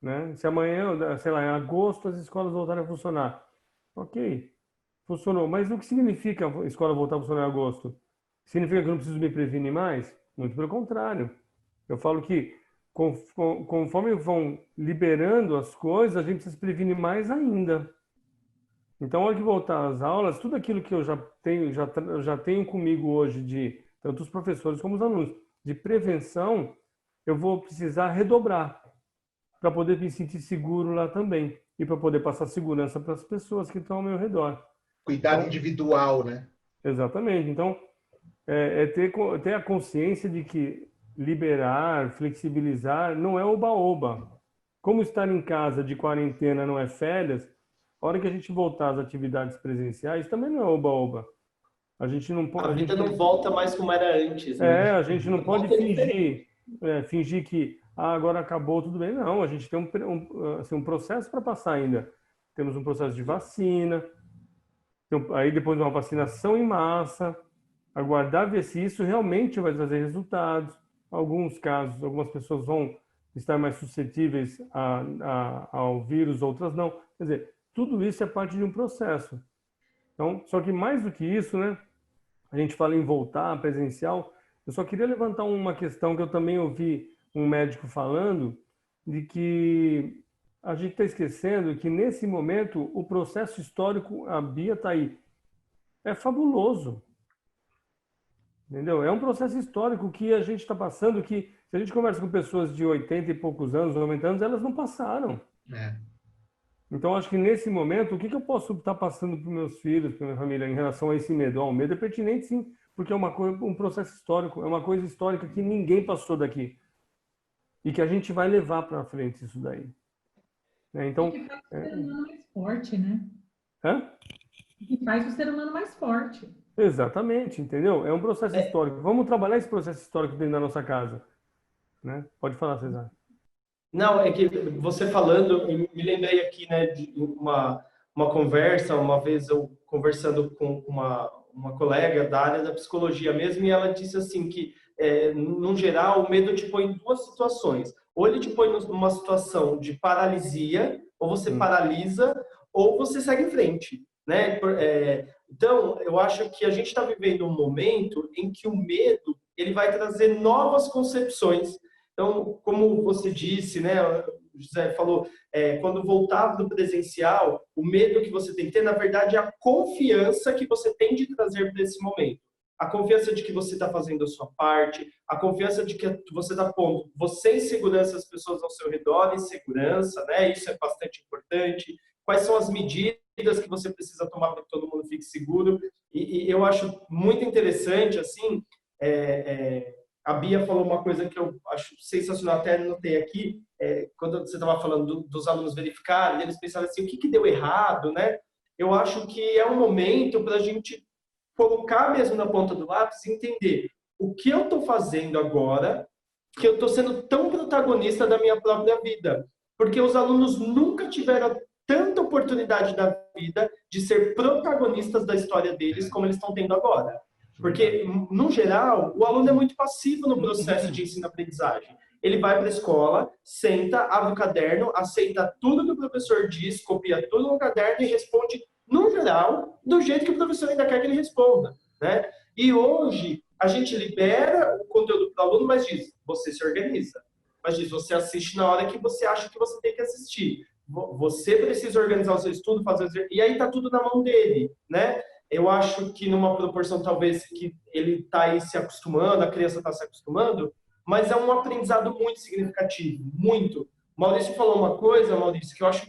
Né? Se amanhã, sei lá, em agosto, as escolas voltarem a funcionar. Ok, funcionou. Mas o que significa a escola voltar a funcionar em agosto? Significa que eu não preciso me prevenir mais? Muito pelo contrário. Eu falo que conforme vão liberando as coisas, a gente precisa se prevenir mais ainda. Então, a hora que voltar às aulas, tudo aquilo que eu já tenho comigo hoje, de tanto os professores como os alunos, de prevenção, eu vou precisar redobrar para poder me sentir seguro lá também e para poder passar segurança para as pessoas que estão ao meu redor. Cuidado individual, né? Exatamente. Então, ter a consciência de que liberar, flexibilizar, não é oba-oba. Como estar em casa de quarentena não é férias, a hora que a gente voltar às atividades presenciais, também não é oba-oba. A gente não pode. A vida não volta mais como era antes, né? A gente não pode fingir que agora acabou, tudo bem. Não, a gente tem um processo para passar ainda. Temos um processo de vacina, aí depois uma vacinação em massa, aguardar ver se isso realmente vai trazer resultados. Alguns casos, algumas pessoas vão estar mais suscetíveis ao vírus, outras não. Quer dizer, tudo isso é parte de um processo. Então, só que mais do que isso, né? A gente fala em voltar presencial. Eu só queria levantar uma questão que eu também ouvi um médico falando, de que a gente está esquecendo que nesse momento o processo histórico, a Bia está aí, é fabuloso. Entendeu? É um processo histórico que a gente está passando, que se a gente conversa com pessoas de 80 e poucos anos, 90 anos, elas não passaram. É. Então, acho que nesse momento, o que eu posso estar passando para os meus filhos, para minha família, em relação a esse medo? O medo é pertinente, sim, porque é um processo histórico, é uma coisa histórica que ninguém passou daqui. E que a gente vai levar para frente isso daí. Então, que faz o ser humano mais forte, né? Hã? Que faz o ser humano mais forte. Exatamente, entendeu? É um processo histórico. Vamos trabalhar esse processo histórico dentro da nossa casa. Né? Pode falar, Cesar. Não, é que você falando, eu me lembrei aqui, né, de uma conversa, uma vez eu conversando com uma colega da área da psicologia mesmo, e ela disse assim que, no geral, o medo te põe em duas situações. Ou ele te põe numa situação de paralisia, ou você paralisa, ou você segue em frente, né? Então, eu acho que a gente está vivendo um momento em que o medo ele vai trazer novas concepções. Então, como você disse, né, o José falou, quando voltar do presencial, o medo que você tem que ter, na verdade, é a confiança que você tem de trazer para esse momento. A confiança de que você está fazendo a sua parte, a confiança de que você está pondo você em segurança, as pessoas ao seu redor em segurança, né? Isso é bastante importante. Quais são as medidas que você precisa tomar para que todo mundo fique seguro? E eu acho muito interessante, assim, a Bia falou uma coisa que eu acho sensacional, até anotei aqui, quando você estava falando dos alunos verificarem, eles pensaram assim, o que deu errado, né? Eu acho que é um momento para a gente colocar mesmo na ponta do lápis e entender o que eu estou fazendo agora, que eu estou sendo tão protagonista da minha própria vida. Porque os alunos nunca tiveram tanta oportunidade da vida de ser protagonistas da história deles como eles estão tendo agora. Porque, no geral, o aluno é muito passivo no processo de ensino-aprendizagem. Ele vai para a escola, senta, abre o caderno, aceita tudo que o professor diz, copia tudo no caderno e responde, no geral, do jeito que o professor ainda quer que ele responda. Né? E hoje, a gente libera o conteúdo para o aluno, mas diz, você se organiza. Mas diz, você assiste na hora que você acha que você tem que assistir. Você precisa organizar o seu estudo, fazer... E aí está tudo na mão dele, né? Eu acho que numa proporção talvez que ele está aí se acostumando, a criança está se acostumando, mas é um aprendizado muito significativo, muito. Maurício falou uma coisa, Maurício, que eu acho,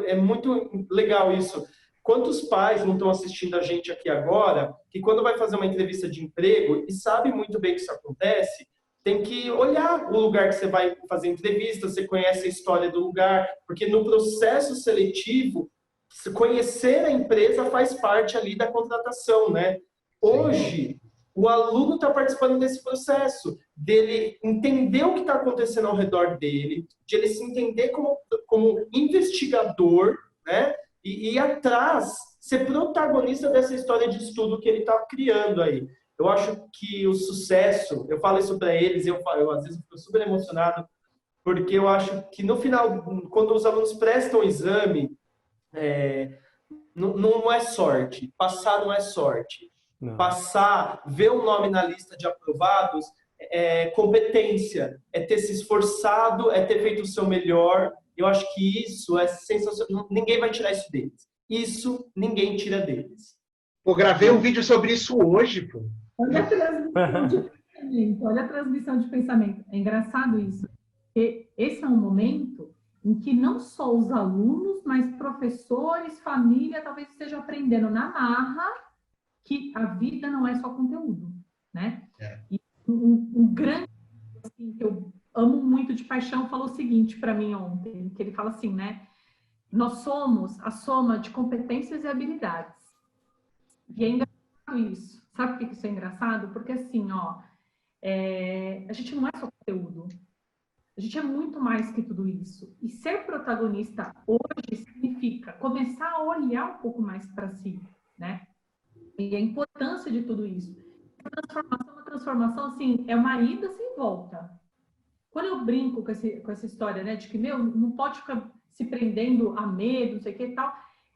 é muito legal isso. Quantos pais não estão assistindo a gente aqui agora, que quando vai fazer uma entrevista de emprego, e sabe muito bem que isso acontece, tem que olhar o lugar que você vai fazer entrevista, você conhece a história do lugar, porque no processo seletivo, conhecer a empresa faz parte ali da contratação, né? Hoje, o aluno está participando desse processo, dele entender o que está acontecendo ao redor dele, de ele se entender como investigador, né? E ir atrás, ser protagonista dessa história de estudo que ele está criando aí. Eu acho que o sucesso, eu falo isso para eles, eu às vezes fico super emocionado, porque eu acho que no final, quando os alunos prestam o exame, não é sorte. Passar não é sorte. Não. Passar, ver o nome na lista de aprovados, é competência, é ter se esforçado, é ter feito o seu melhor. Eu acho que isso é sensacional. Ninguém vai tirar isso deles. Isso ninguém tira deles. Pô, gravei um vídeo sobre isso hoje, pô. Olha a transmissão de pensamento. É engraçado isso. Porque esse é um momento em que não só os alunos, mas professores, família, talvez estejam aprendendo na marra que a vida não é só conteúdo, né? E um grande, assim, que eu amo muito de paixão, falou o seguinte para mim ontem, que ele fala assim, né? Nós somos a soma de competências e habilidades. E é engraçado isso. Sabe por que isso é engraçado? Porque assim, ó, a gente não é só conteúdo. A gente é muito mais que tudo isso. E ser protagonista hoje significa começar a olhar um pouco mais para si, né? E a importância de tudo isso. Uma transformação, assim, é uma ida sem volta. Quando eu brinco com essa história, né, de que, não pode ficar se prendendo a medo, não sei o que e tal,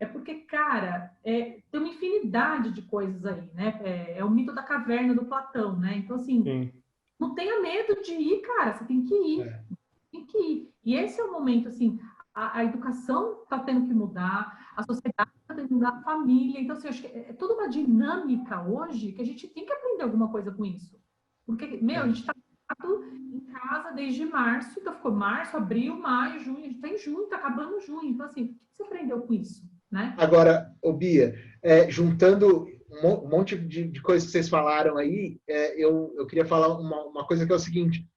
é porque, cara, tem uma infinidade de coisas aí, né? É o mito da caverna do Platão, né? Então, assim, Sim. não tenha medo de ir, cara, você tem que ir. Tem que ir. E esse é o momento, assim, a educação está tendo que mudar, a sociedade está tendo que mudar, a família. Então, assim, eu acho que é toda uma dinâmica hoje que a gente tem que aprender alguma coisa com isso. Porque, a gente está em casa desde março, então ficou março, abril, maio, junho, a gente está em junho, está acabando junho. Então, assim, o que você aprendeu com isso, né? Agora, Bia, juntando um monte de coisas que vocês falaram aí, eu queria falar uma coisa que é o seguinte.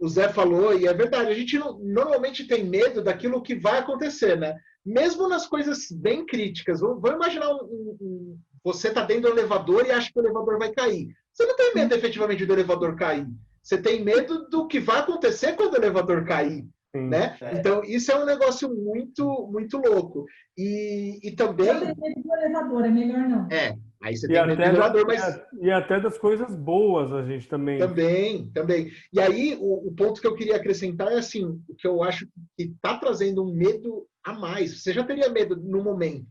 O Zé falou, e é verdade, a gente normalmente tem medo daquilo que vai acontecer, né? Mesmo nas coisas bem críticas. Vamos imaginar você está dentro do elevador e acha que o elevador vai cair. Você não tem medo efetivamente do elevador cair. Você tem medo do que vai acontecer quando o elevador cair. Né? Então, isso é um negócio muito, muito louco. E também... Eu tenho medo do elevador, é melhor não. Aí você tem medo do elevador, mas... E até das coisas boas a gente também... Também. E aí, o ponto que eu queria acrescentar é assim, o que eu acho que está trazendo um medo a mais. Você já teria medo no momento.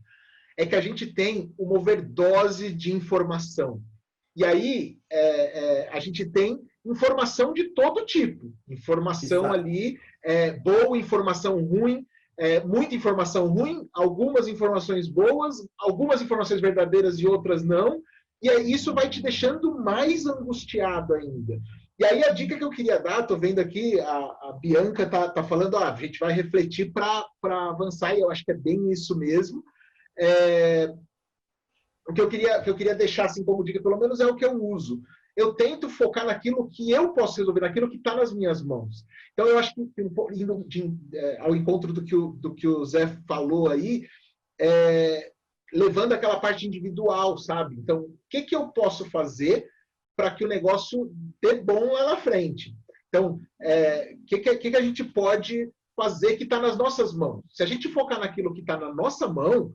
É que a gente tem uma overdose de informação. E aí, a gente tem informação de todo tipo. Informação ali, boa, informação ruim, muita informação ruim, algumas informações boas, algumas informações verdadeiras e outras não. E aí isso vai te deixando mais angustiado ainda. E aí a dica que eu queria dar, estou vendo aqui, a Bianca tá falando, a gente vai refletir para avançar, e eu acho que é bem isso mesmo. O que eu queria deixar assim como dica, pelo menos é o que eu uso. Eu tento focar naquilo que eu posso resolver, naquilo que está nas minhas mãos. Então, eu acho que, indo ao encontro do que o Zé falou aí, levando aquela parte individual, sabe? Então, o que eu posso fazer para que o negócio dê bom lá na frente? Então, o que a gente pode fazer que está nas nossas mãos? Se a gente focar naquilo que está na nossa mão,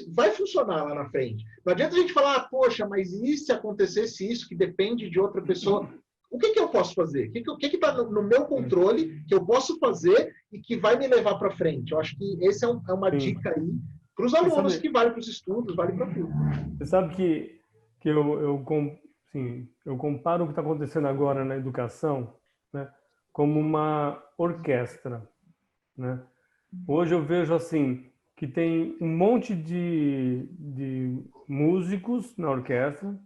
vai funcionar lá na frente. Não adianta a gente falar, poxa, mas e se acontecesse isso, que depende de outra pessoa? O que eu posso fazer? O que está no meu controle, que eu posso fazer e que vai me levar para frente? Eu acho que essa é uma dica aí para os alunos, que vale para os estudos, vale para tudo. Você sabe que eu comparo o que está acontecendo agora na educação, né, como uma orquestra, né? Hoje eu vejo assim, que tem um monte de músicos na orquestra,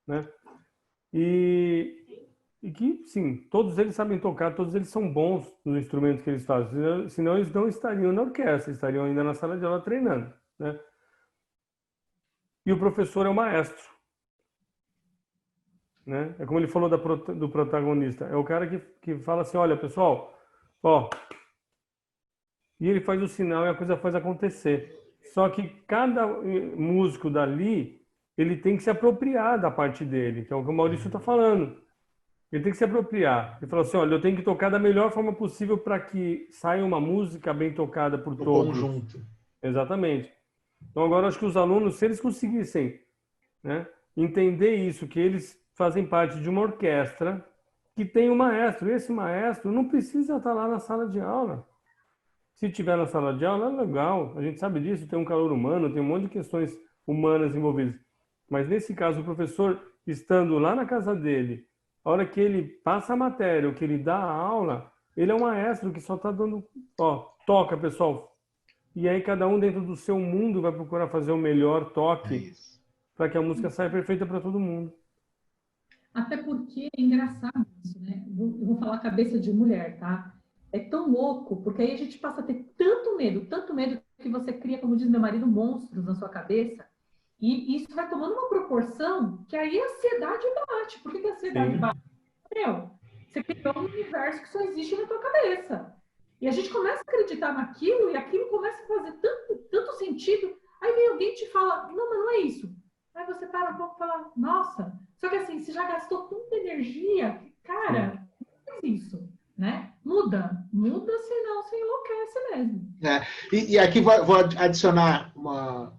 né? E que, sim, todos eles sabem tocar, todos eles são bons nos instrumentos que eles fazem, senão eles não estariam na orquestra, estariam ainda na sala de aula treinando, né? E o professor é o maestro, né? É como ele falou do protagonista, é o cara que fala assim, olha, pessoal, e ele faz o sinal e a coisa faz acontecer. Só que cada músico dali, ele tem que se apropriar da parte dele, que é o que o Maurício está falando. Ele tem que se apropriar. Ele fala assim, olha, eu tenho que tocar da melhor forma possível para que saia uma música bem tocada por todos. Conjunto. Exatamente. Então agora eu acho que os alunos, se eles conseguissem, né, entender isso, que eles fazem parte de uma orquestra que tem um maestro, e esse maestro não precisa estar lá na sala de aula. Se tiver na sala de aula, é legal, a gente sabe disso, tem um calor humano, tem um monte de questões humanas envolvidas. Mas nesse caso, o professor, estando lá na casa dele, a hora que ele passa a matéria, ou que ele dá a aula, ele é um maestro que só está dando, toca, pessoal. E aí cada um dentro do seu mundo vai procurar fazer o melhor toque para que a música saia perfeita para todo mundo. Até porque é engraçado isso, né? Eu vou falar cabeça de mulher, tá? É tão louco, porque aí a gente passa a ter tanto medo que você cria, como diz meu marido, monstros na sua cabeça. E isso vai tomando uma proporção que aí a ansiedade bate. Por que a ansiedade bate? Você criou um universo que só existe na tua cabeça. E a gente começa a acreditar naquilo e aquilo começa a fazer tanto sentido. Aí vem alguém e te fala, não, mas não é isso. Aí você para um pouco e fala, nossa. Só que assim, você já gastou tanta energia, cara, não faz isso. Né? Muda, senão você enlouquece mesmo. E aqui vou adicionar uma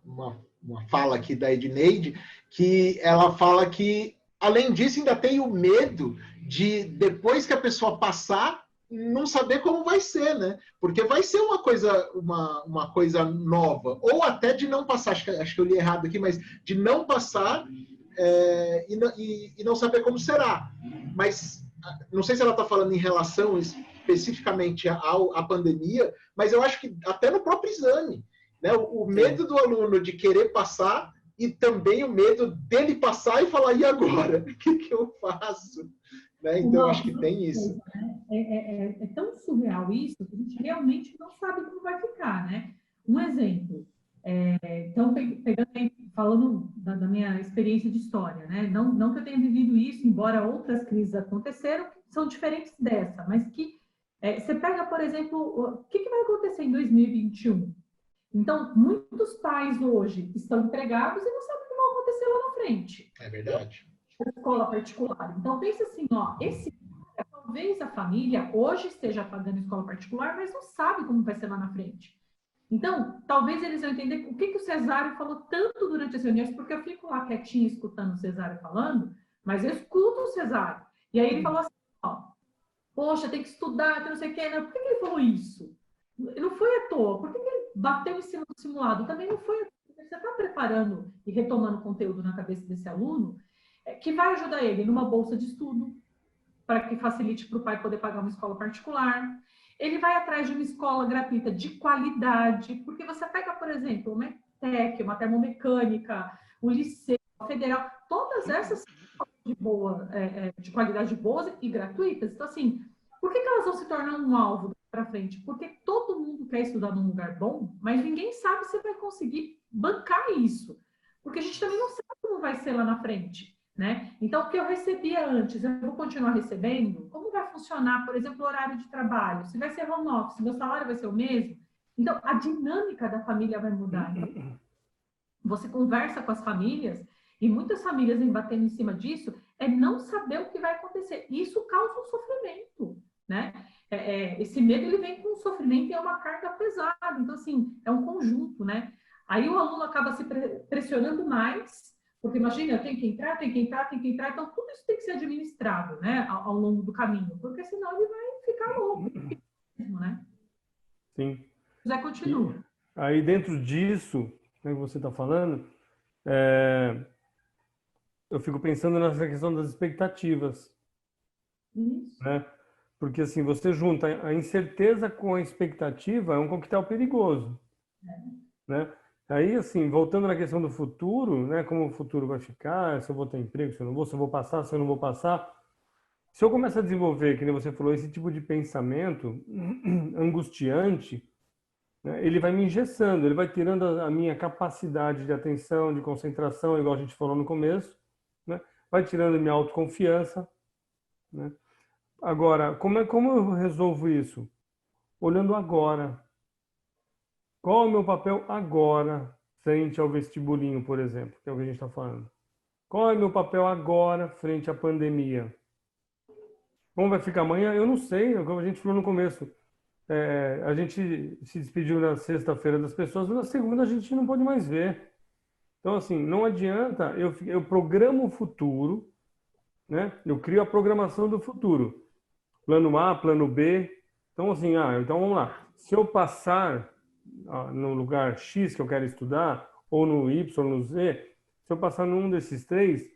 fala aqui da Edneide, que ela fala que, além disso, ainda tem o medo de, depois que a pessoa passar, não saber como vai ser, né? Porque vai ser uma coisa nova. Ou até de não passar, acho que eu li errado aqui, mas de não passar e não saber como será. Mas não sei se ela está falando em relação especificamente à pandemia, mas eu acho que até no próprio exame, né? O medo do aluno de querer passar e também o medo dele passar e falar, e agora? O que eu faço? Né? Então, acho que tem isso. É tão surreal isso que a gente realmente não sabe como vai ficar, né? Um exemplo. Então, falando da minha experiência de história, né? Não que eu tenha vivido isso, embora outras crises aconteceram, que são diferentes dessa, mas que você pega, por exemplo, o que vai acontecer em 2021? Então, muitos pais hoje estão empregados e não sabem o que vai acontecer lá na frente. É verdade. Escola particular. Então, pensa assim, talvez a família hoje esteja pagando escola particular, mas não sabe como vai ser lá na frente. Então, talvez eles vão entender o que o Cesário falou tanto durante as reuniões, porque eu fico lá quietinha escutando o Cesário falando, mas eu escuto o Cesário. E aí ele falou assim, poxa, tem que estudar, que não sei o quê. Por que ele falou isso? Não foi à toa. Por que ele bateu em cima do simulado? Também não foi à toa. Você está preparando e retomando conteúdo na cabeça desse aluno que vai ajudar ele numa bolsa de estudo, para que facilite para o pai poder pagar uma escola particular. Ele vai atrás de uma escola gratuita de qualidade, porque você pega, por exemplo, uma ETEC, uma termomecânica, o liceu, a federal, todas essas de qualidade boas e gratuitas. Então, assim, por que elas vão se tornar um alvo para frente? Porque todo mundo quer estudar num lugar bom, mas ninguém sabe se vai conseguir bancar isso. Porque a gente também não sabe como vai ser lá na frente. Né? Então, o que eu recebia antes, eu vou continuar recebendo? Como vai funcionar, por exemplo, o horário de trabalho? Se vai ser home office, meu salário vai ser o mesmo? Então, a dinâmica da família vai mudar. Então, você conversa com as famílias, e muitas famílias vêm batendo em cima disso, não saber o que vai acontecer. Isso causa um sofrimento, né? Esse medo, ele vem com um sofrimento e é uma carga pesada. Então, assim, é um conjunto, né? Aí o aluno acaba se pressionando mais, porque imagina, eu tenho que entrar, então tudo isso tem que ser administrado, né, ao longo do caminho, porque senão ele vai ficar louco, né? Sim. José, continua. E aí, dentro disso, né, que você está falando, eu fico pensando nessa questão das expectativas. Isso. Né? Porque, assim, você junta a incerteza com a expectativa, é um coquetel perigoso. Né? Aí, assim, voltando na questão do futuro, né? Como o futuro vai ficar, se eu vou ter emprego, se eu não vou, se eu vou passar, se eu não vou passar. Se eu começar a desenvolver, que nem você falou, esse tipo de pensamento angustiante, né, ele vai me engessando, ele vai tirando a minha capacidade de atenção, de concentração, igual a gente falou no começo, né? Vai tirando a minha autoconfiança. Né? Agora, como eu resolvo isso? Olhando agora. Qual é o meu papel agora, frente ao vestibulinho, por exemplo, que é o que a gente está falando? Qual é o meu papel agora, frente à pandemia? Como vai ficar amanhã? Eu não sei, como a gente falou no começo. A gente se despediu na sexta-feira das pessoas, mas na segunda a gente não pode mais ver. Então, assim, não adianta, eu programo o futuro, né? Eu crio a programação do futuro. Plano A, plano B. Então, assim, então vamos lá. Se eu passar no lugar X que eu quero estudar, ou no Y, no Z, se eu passar num desses três,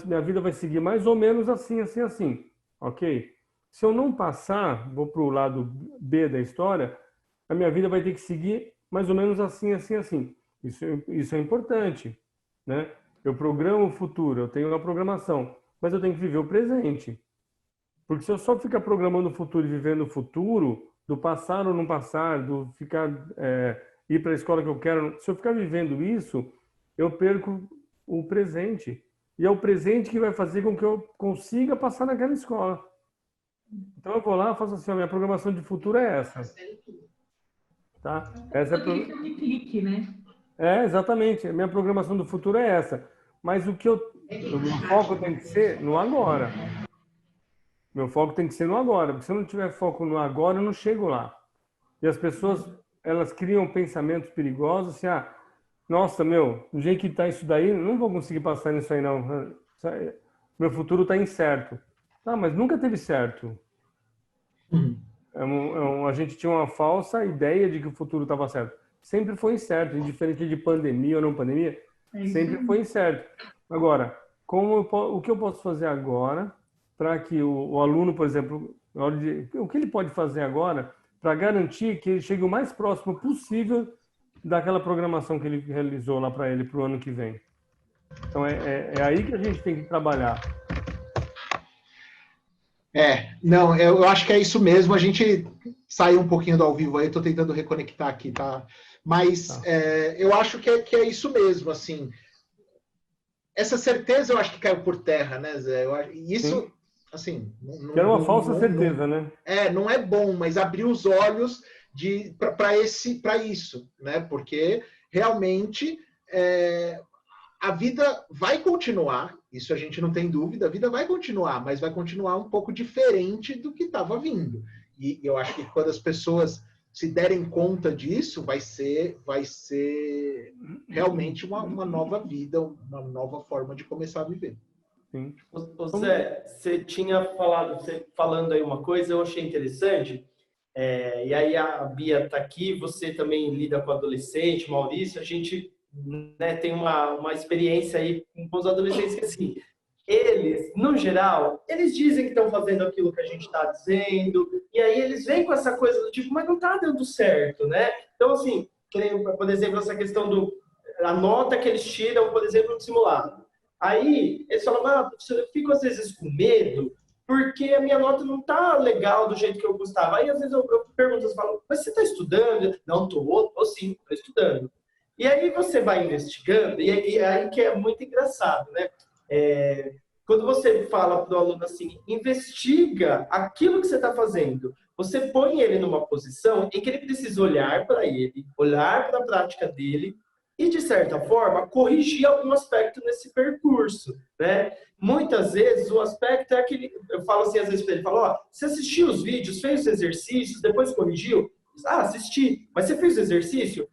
minha vida vai seguir mais ou menos assim, assim, assim, ok? Se eu não passar, vou para o lado B da história, a minha vida vai ter que seguir mais ou menos assim, assim, assim. Isso é importante, né? Eu programo o futuro, eu tenho uma programação, mas eu tenho que viver o presente. Porque se eu só ficar programando o futuro e vivendo o futuro, do passar ou não passar, do ir para a escola que eu quero, se eu ficar vivendo isso, eu perco o presente. E é o presente que vai fazer com que eu consiga passar naquela escola. Então eu vou lá e faço assim, a minha programação de futuro é essa. Tá? Essa clique, né? Exatamente. A minha programação do futuro é essa. Mas o meu foco tem que ser no agora. Meu foco tem que ser no agora, porque se eu não tiver foco no agora, eu não chego lá. E as pessoas, elas criam pensamentos perigosos, assim, nossa, do jeito que está isso daí, não vou conseguir passar nisso aí, não. Meu futuro está incerto. Mas nunca teve certo. A gente tinha uma falsa ideia de que o futuro estava certo. Sempre foi incerto, indiferente de pandemia ou não pandemia, sempre foi incerto. Agora, o que eu posso fazer agora para que o aluno, por exemplo, o que ele pode fazer agora para garantir que ele chegue o mais próximo possível daquela programação que ele realizou lá para ele para o ano que vem? Então, é aí que a gente tem que trabalhar. Não, eu acho que é isso mesmo. A gente saiu um pouquinho do ao vivo aí, estou tentando reconectar aqui, tá? Mas eu acho que é isso mesmo, assim. Essa certeza eu acho que caiu por terra, né, Zé? Isso, sim, assim... Que era uma falsa certeza, né? Não é bom, mas abriu os olhos para isso, né? Porque realmente a vida vai continuar, isso a gente não tem dúvida, a vida vai continuar, mas vai continuar um pouco diferente do que estava vindo. E eu acho que quando as pessoas se derem conta disso, vai ser realmente uma nova vida, uma nova forma de começar a viver. Sim. Zé, você tinha falando aí uma coisa, eu achei interessante, e aí a Bia está aqui, você também lida com adolescente, Maurício, a gente, né, tem uma experiência aí com os adolescentes que, assim, eles, no geral, eles dizem que estão fazendo aquilo que a gente está dizendo, e aí eles vêm com essa coisa do tipo, mas não está dando certo, né? Então, assim, por exemplo, essa questão a nota que eles tiram, por exemplo, no simulado. Aí, eles falam, eu fico às vezes com medo, porque a minha nota não está legal do jeito que eu gostava. Aí, às vezes, eu pergunto, eu falo, mas você está estudando? Não, estou sim, estou estudando. E aí você vai investigando, e aí que é muito engraçado, né? Quando você fala para o aluno assim, investiga aquilo que você está fazendo, você põe ele numa posição em que ele precisa olhar para ele, olhar para a prática dele e, de certa forma, corrigir algum aspecto nesse percurso, né? Muitas vezes o aspecto é aquele, eu falo assim às vezes para ele, falo, você assistiu os vídeos, fez os exercícios, depois corrigiu? Assisti. Mas você fez o exercício?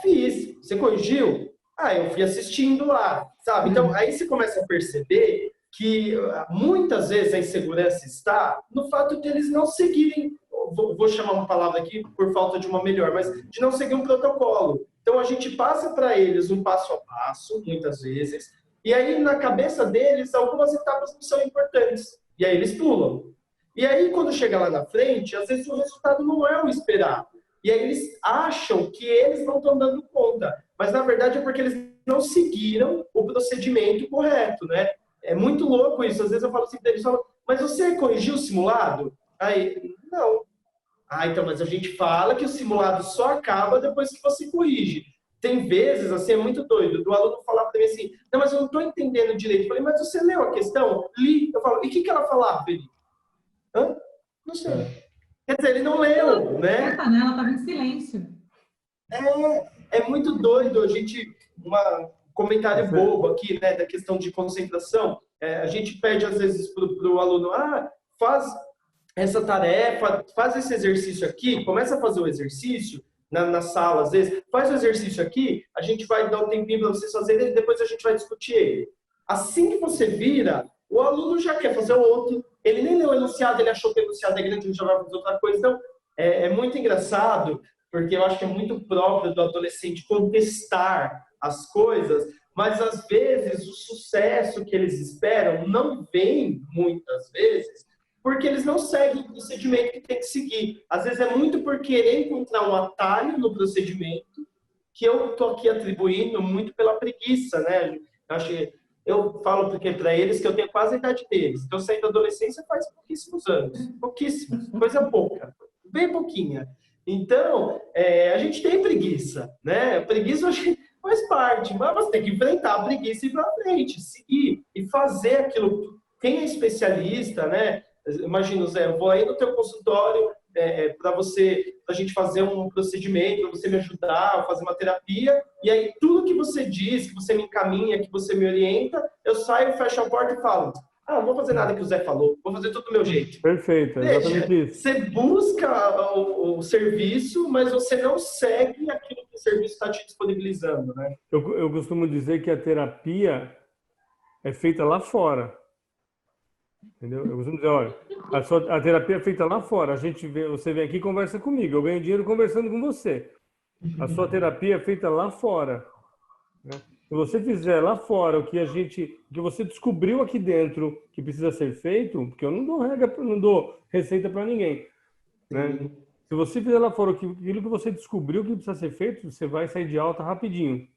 Fiz. Você corrigiu? Eu fui assistindo lá, sabe? Então, aí você começa a perceber que muitas vezes a insegurança está no fato de eles não seguirem, vou chamar uma palavra aqui por falta de uma melhor, mas de não seguir um protocolo. Então, a gente passa para eles um passo a passo, muitas vezes, e aí na cabeça deles algumas etapas não são importantes, e aí eles pulam. E aí, quando chega lá na frente, às vezes o resultado não é o esperado. E aí eles acham que eles não estão dando conta. Mas, na verdade, é porque eles não seguiram o procedimento correto, né? É muito louco isso. Às vezes eu falo assim para eles, mas você corrigiu o simulado? Aí, não. Então, mas a gente fala que o simulado só acaba depois que você corrige. Tem vezes, assim, é muito doido, do aluno falar para mim assim, não, mas eu não estou entendendo direito. Eu falei, mas você leu a questão? Li. Eu falo, e o que ela falava, Felipe? Não sei. Quer dizer, ele não leu, né? A panela estava em silêncio. É muito doido. A gente, um comentário bobo aqui, né, da questão de concentração. A gente pede, às vezes, para o aluno, faz essa tarefa, faz esse exercício aqui, começa a fazer o exercício na sala, às vezes, faz o exercício aqui, a gente vai dar um tempinho para vocês fazerem e depois a gente vai discutir ele. Assim que você vira, o aluno já quer fazer o outro, ele nem leu o enunciado, ele achou que o enunciado é grande, ele já vai fazer outra coisa. Então, é muito engraçado, porque eu acho que é muito próprio do adolescente contestar as coisas, mas às vezes o sucesso que eles esperam não vem, muitas vezes, porque eles não seguem o procedimento que tem que seguir. Às vezes é muito por querer encontrar um atalho no procedimento que eu estou aqui atribuindo muito pela preguiça, né? Eu falo para eles que eu tenho quase a idade deles. Então, eu saí da adolescência faz pouquíssimos anos. Pouquíssimos. Coisa pouca. Bem pouquinha. Então, a gente tem preguiça, né? A preguiça faz parte. Mas você tem que enfrentar a preguiça e ir para frente. Seguir e fazer aquilo. Quem é especialista, né? Imagina, Zé, eu vou aí no teu consultório para a gente fazer um procedimento, para você me ajudar, fazer uma terapia, e aí tudo que você diz, que você me encaminha, que você me orienta, eu saio, fecho a porta e falo, não vou fazer nada que o Zé falou, vou fazer tudo do meu jeito. Perfeito, é exatamente isso. Você busca o serviço, mas você não segue aquilo que o serviço está te disponibilizando, né? Eu costumo dizer que a terapia é feita lá fora. Entendeu? Eu costumo dizer, olha, a terapia é feita lá fora. Você vem aqui e conversa comigo. Eu ganho dinheiro conversando com você. A sua terapia é feita lá fora. Né? Se você fizer lá fora o que você descobriu aqui dentro que precisa ser feito, porque eu não dou regra, não dou receita para ninguém. Né? Se você fizer lá fora aquilo que você descobriu que precisa ser feito, você vai sair de alta rapidinho.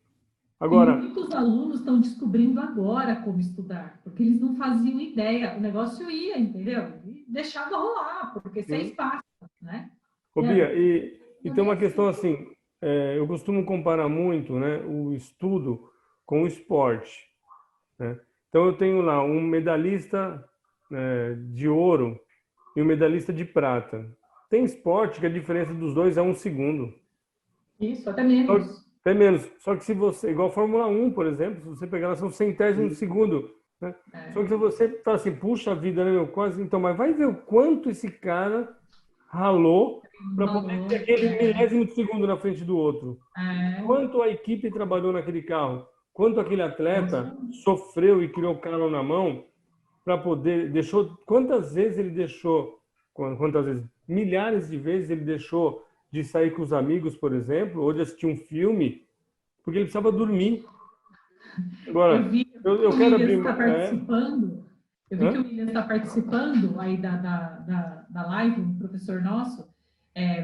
Agora, e muitos alunos estão descobrindo agora como estudar, porque eles não faziam ideia, o negócio ia, entendeu? E deixava rolar, porque 6 passos, né? Ô, Bia, e tem uma questão assim, eu costumo comparar muito, né, o estudo com o esporte. Né? Então, eu tenho lá um medalhista de ouro e um medalhista de prata. Tem esporte que a diferença dos dois é 1 segundo. Isso, até menos. Até menos. Só que se você, igual a Fórmula 1, por exemplo, se você pegar, elas são centésimos de segundo. Né? Só que se você fala assim, puxa vida, né, meu, quase. Então, mas vai ver o quanto esse cara ralou para poder ter aquele milésimo de segundo na frente do outro. Quanto a equipe trabalhou naquele carro. Quanto aquele atleta sofreu e criou o calo na mão para poder. Quantas vezes ele deixou. Quantas vezes? Milhares de vezes ele deixou de sair com os amigos, por exemplo, ou de assistir um filme, porque ele precisava dormir. Agora, eu quero abrir... Eu vi que o William está participando aí da live, um professor nosso.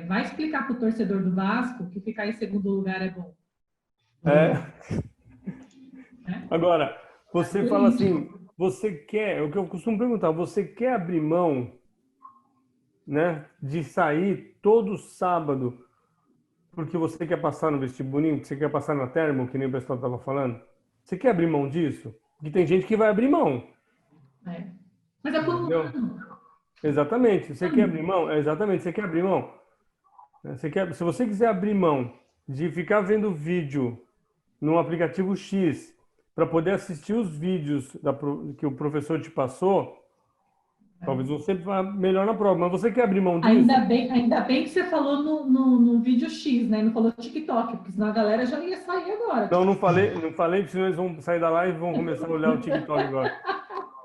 Vai explicar para o torcedor do Vasco que ficar em segundo lugar é bom. Agora, você fala assim, você quer, o que eu costumo perguntar, você quer abrir mão, né, de sair todo sábado porque você quer passar no vestibulinho, porque você quer passar na termo, que nem o pessoal estava falando? Você quer abrir mão disso? Porque tem gente que vai abrir mão. Mas é por um ano. Exatamente. Você quer abrir mão? Exatamente, você quer abrir mão. Se você quiser abrir mão de ficar vendo vídeo no aplicativo X para poder assistir os vídeos que o professor te passou, talvez você vá melhor na prova, mas você quer abrir mão disso? Ainda bem que você falou no vídeo X, né? Não falou TikTok, porque senão a galera já ia sair agora. Não falei, porque senão eles vão sair da live e vão começar a olhar o TikTok agora.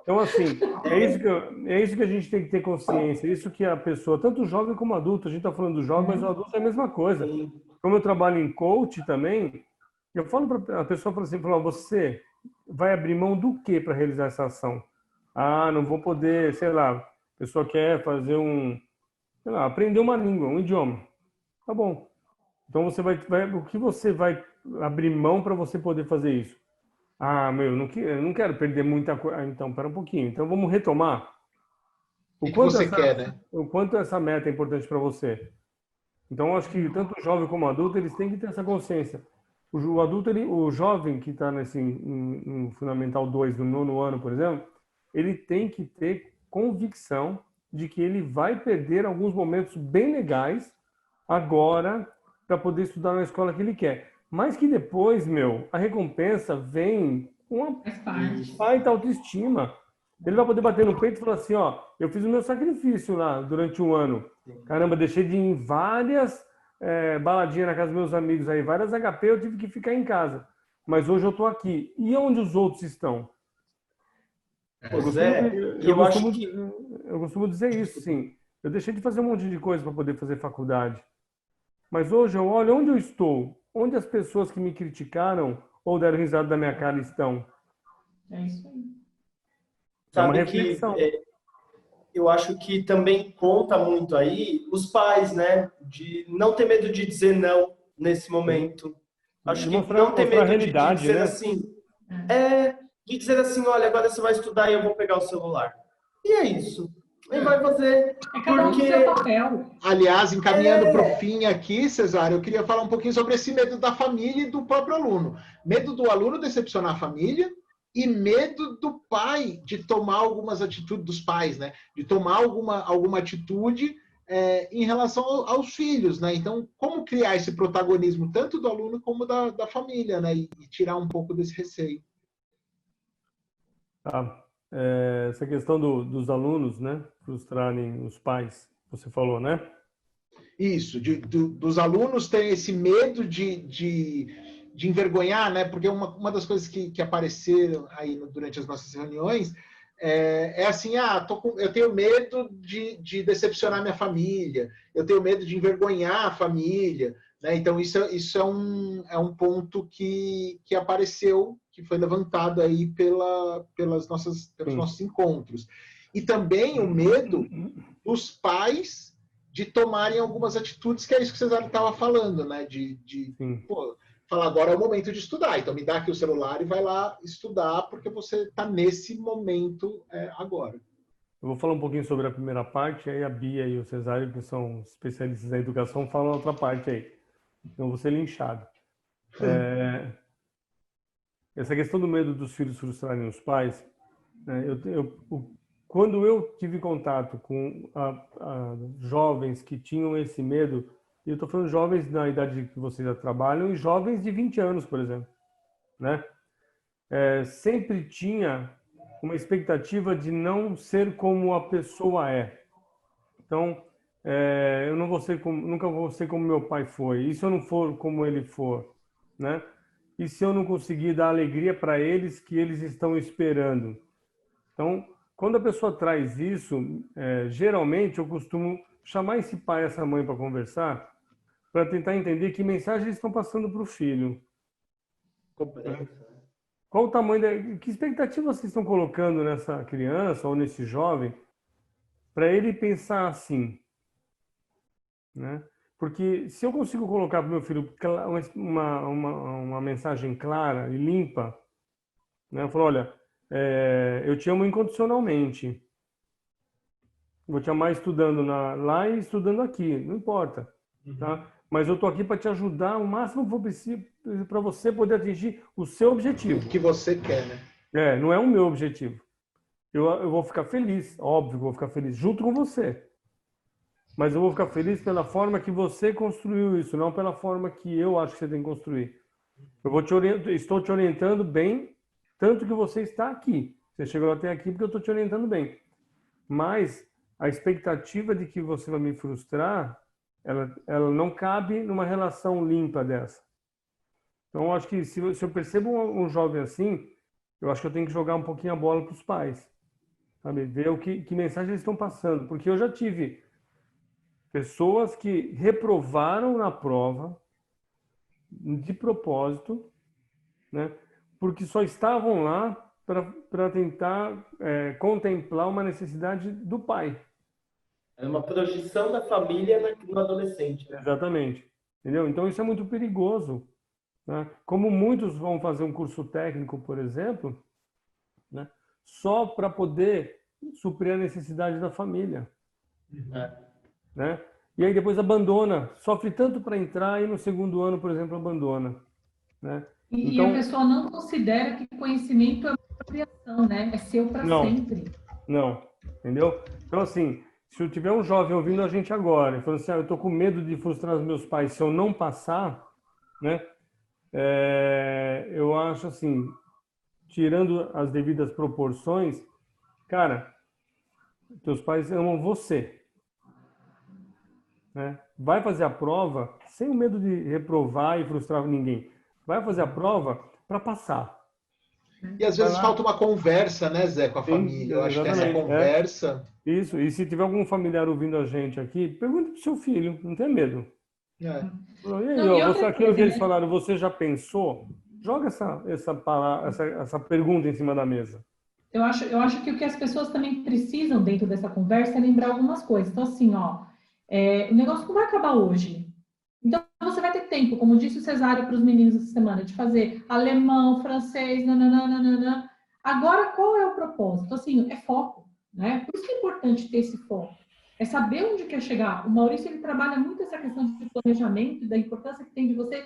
Então, assim, é isso que a gente tem que ter consciência. Isso que a pessoa, tanto jovem como adulto, a gente está falando do jovem, mas o adulto é a mesma coisa. Como eu trabalho em coach também, eu falo para a pessoa, você vai abrir mão do que para realizar essa ação? Não vou poder, sei lá, a pessoa quer fazer aprender uma língua, um idioma. Tá bom. Então o que você vai abrir mão para você poder fazer isso? Eu não quero perder muita coisa. Então, pera um pouquinho. Então, vamos retomar. O que você quer, né? O quanto essa meta é importante para você. Então, eu acho que tanto o jovem como o adulto, eles têm que ter essa consciência. O jovem que está em Fundamental 2, no 9º ano, por exemplo, ele tem que ter convicção de que ele vai perder alguns momentos bem legais agora para poder estudar na escola que ele quer. Mas que depois, a recompensa vem com uma baita autoestima. Ele vai poder bater no peito e falar assim, eu fiz o meu sacrifício lá durante um ano. Caramba, deixei de ir em várias baladinhas na casa dos meus amigos aí, várias HP, eu tive que ficar em casa. Mas hoje eu estou aqui. E onde os outros estão? Eu costumo dizer isso, sim. Eu deixei de fazer um monte de coisa para poder fazer faculdade. Mas hoje eu olho onde eu estou, onde as pessoas que me criticaram ou deram risada da minha cara estão. É isso aí. Sabe que eu acho que também conta muito aí os pais, né? De não ter medo de dizer não nesse momento. Acho que não ter medo de dizer, né, assim. De dizer assim, olha, agora você vai estudar e eu vou pegar o celular. E é isso. E vai fazer porque... Aliás, encaminhando para o fim aqui, Cesário, eu queria falar um pouquinho sobre esse medo da família e do próprio aluno. Medo do aluno decepcionar a família e medo do pai de tomar algumas atitudes dos pais, né? De tomar alguma atitude em relação aos filhos, né? Então, como criar esse protagonismo tanto do aluno como da família, né? E tirar um pouco desse receio. Essa questão dos alunos, né, frustrarem os pais, você falou, né? Isso, dos alunos terem esse medo de envergonhar, né? Porque uma das coisas que apareceram aí durante as nossas reuniões é assim, eu tenho medo de decepcionar minha família, eu tenho medo de envergonhar a família, né? Então, isso é um ponto que apareceu, que foi levantado aí pelos nossos encontros. E também o medo dos pais de tomarem algumas atitudes, que é isso que o Cesário estava falando, né? Pô, falar, agora é o momento de estudar, então me dá aqui o celular e vai lá estudar, porque você está nesse momento agora. Eu vou falar um pouquinho sobre a primeira parte, aí a Bia e o Cesário, que são especialistas na educação, falam a outra parte aí. Então, eu vou ser linchado. Essa questão do medo dos filhos frustrarem os pais, né, quando eu tive contato com jovens que tinham esse medo, e eu estou falando jovens na idade que vocês já trabalham, e jovens de 20 anos, por exemplo, né? Sempre tinha uma expectativa de não ser como a pessoa é. Então, eu não vou ser nunca vou ser como meu pai foi. E se eu não for como ele for, né? E se eu não conseguir dar alegria para eles que eles estão esperando? Então, quando a pessoa traz isso, geralmente eu costumo chamar esse pai e essa mãe para conversar, para tentar entender que mensagem eles estão passando para o filho. Qual o tamanho que expectativa vocês estão colocando nessa criança ou nesse jovem para ele pensar assim, né? Porque se eu consigo colocar para o meu filho uma mensagem clara e limpa, né? Eu falo, olha, eu te amo incondicionalmente. Vou te amar estudando lá e estudando aqui, não importa, tá? Mas eu tô aqui para te ajudar o máximo que for possível para você poder atingir o seu objetivo. O que você quer, né? Não é o meu objetivo. Eu vou ficar feliz, óbvio que eu vou ficar feliz junto com você. Mas eu vou ficar feliz pela forma que você construiu isso, não pela forma que eu acho que você tem que construir. Estou te orientando bem, tanto que você está aqui. Você chegou até aqui porque eu estou te orientando bem. Mas a expectativa de que você vai me frustrar, ela não cabe numa relação limpa dessa. Então, eu acho que se eu percebo um jovem assim, eu acho que eu tenho que jogar um pouquinho a bola para os pais. Sabe? Ver que mensagem eles estão passando. Porque eu já tive pessoas que reprovaram na prova de propósito, né? Porque só estavam lá para tentar contemplar uma necessidade do pai. É uma projeção da família no adolescente. Né? Exatamente. Entendeu? Então isso é muito perigoso. Né? Como muitos vão fazer um curso técnico, por exemplo, né? Só para poder suprir a necessidade da família. Né? E aí depois abandona, sofre tanto para entrar e no segundo ano, por exemplo, abandona. Né? E a pessoa não considera que conhecimento é uma criação, né? É seu para sempre. Não, entendeu? Então, assim, se eu tiver um jovem ouvindo a gente agora e falando assim, eu estou com medo de frustrar os meus pais se eu não passar, né? Eu acho assim, tirando as devidas proporções, cara, teus pais amam você. Né? Vai fazer a prova sem o medo de reprovar e frustrar ninguém. Vai fazer a prova para passar. E às vezes falta uma conversa, né, Zé, com a família. Eu acho que essa conversa... Isso. E se tiver algum familiar ouvindo a gente aqui, pergunta pro seu filho, não tem medo. E aí, aquilo que eles falaram, você já pensou? Joga essa pergunta em cima da mesa. Eu acho que o que as pessoas também precisam dentro dessa conversa é lembrar algumas coisas. Então, assim, o negócio não vai acabar hoje. Então, você vai ter tempo, como disse o Cesário para os meninos essa semana, de fazer alemão, francês, nananana. Agora, qual é o propósito? Assim, é foco, né? Por isso que é importante ter esse foco. É saber onde quer chegar. O Maurício, ele trabalha muito essa questão de planejamento, da importância que tem de você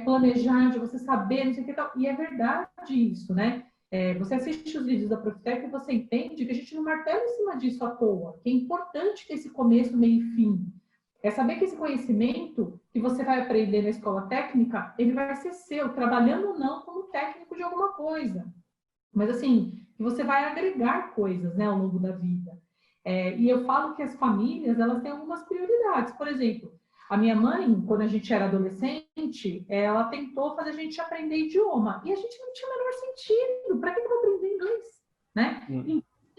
planejar, de você saber, não sei o que tal. E é verdade isso, né? Você assiste os vídeos da Profitec e você entende que a gente não martela em cima disso à toa, que é importante ter esse começo, meio e fim. É saber que esse conhecimento que você vai aprender na escola técnica, ele vai ser seu, trabalhando ou não como técnico de alguma coisa. Mas, assim, você vai agregar coisas, né, ao longo da vida. E eu falo que as famílias, elas têm algumas prioridades. Por exemplo, a minha mãe, quando a gente era adolescente, ela tentou fazer a gente aprender idioma. E a gente não tinha o menor sentido. Para que eu vou aprender inglês? Né?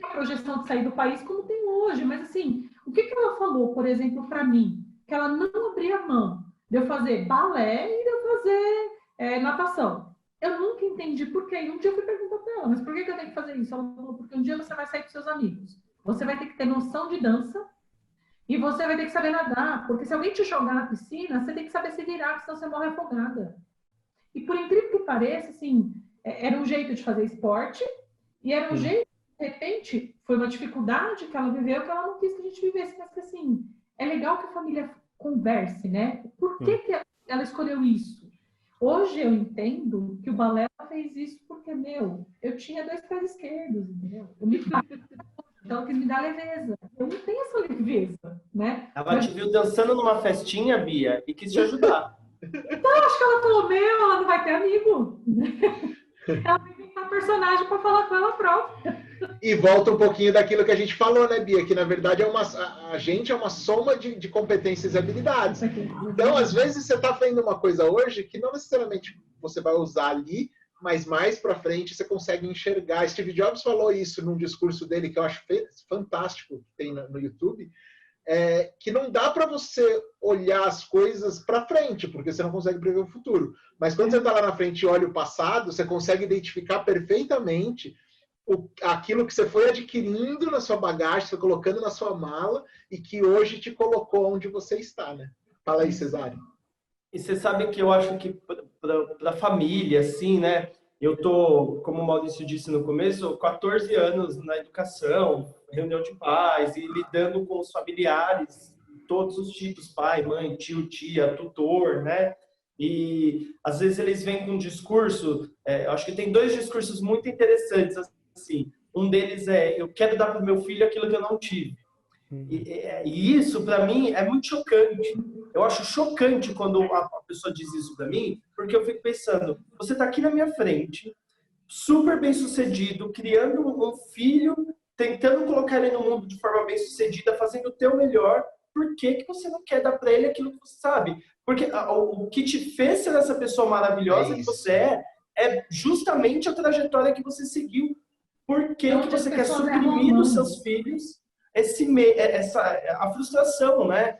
a projeção de sair do país como tem hoje, mas assim, o que ela falou, por exemplo, para mim? Que ela não abria mão de eu fazer balé e de eu fazer natação. Eu nunca entendi por quê. E um dia eu fui perguntar para ela, mas por que eu tenho que fazer isso? Ela falou, porque um dia você vai sair com seus amigos. Você vai ter que ter noção de dança e você vai ter que saber nadar. Porque se alguém te jogar na piscina, você tem que saber se virar, senão você morre afogada. E por incrível que pareça, assim, era um jeito de fazer esporte e era um jeito, de repente, foi uma dificuldade que ela viveu que ela não quis que a gente vivesse. Mas que, assim, é legal que a família converse, né? Por que ela escolheu isso? Hoje eu entendo que o balé fez isso porque, eu tinha 2 pés esquerdos, entendeu? Eu me então que me dá leveza. Eu não tenho essa leveza, né? Ela te viu dançando numa festinha, Bia, e quis te ajudar. Então, acho que ela falou, ela não vai ter amigo. Ela vai inventar personagem para falar com ela própria. E volta um pouquinho daquilo que a gente falou, né, Bia? Que, na verdade, a gente é uma soma de competências e habilidades. Então, às vezes, você está fazendo uma coisa hoje que não necessariamente você vai usar ali, mas mais para frente você consegue enxergar. Steve Jobs falou isso num discurso dele, que eu acho fantástico, que tem no YouTube, que não dá para você olhar as coisas para frente, porque você não consegue prever o futuro. Mas quando você está lá na frente e olha o passado, você consegue identificar perfeitamente aquilo que você foi adquirindo na sua bagagem, você foi colocando na sua mala e que hoje te colocou onde você está, né? Fala aí, Cesário. E você sabe que eu acho que para a família, assim, né? Eu tô, como o Maurício disse no começo, 14 anos na educação, reunião de pais e lidando com os familiares, todos os tipos, pai, mãe, tio, tia, tutor, né? E às vezes eles vêm com um discurso, eu acho que tem 2 discursos muito interessantes, assim. Um deles eu quero dar para o meu filho aquilo que eu não tive. E isso, para mim, é muito chocante. Eu acho chocante quando a pessoa diz isso para mim, porque eu fico pensando, você está aqui na minha frente, super bem sucedido, criando um filho, tentando colocar ele no mundo de forma bem sucedida, fazendo o teu melhor, por que você não quer dar para ele aquilo que você sabe? Porque o que te fez ser essa pessoa maravilhosa que você é justamente a trajetória que você seguiu. Por que você quer suprimir dos seus filhos a frustração, né?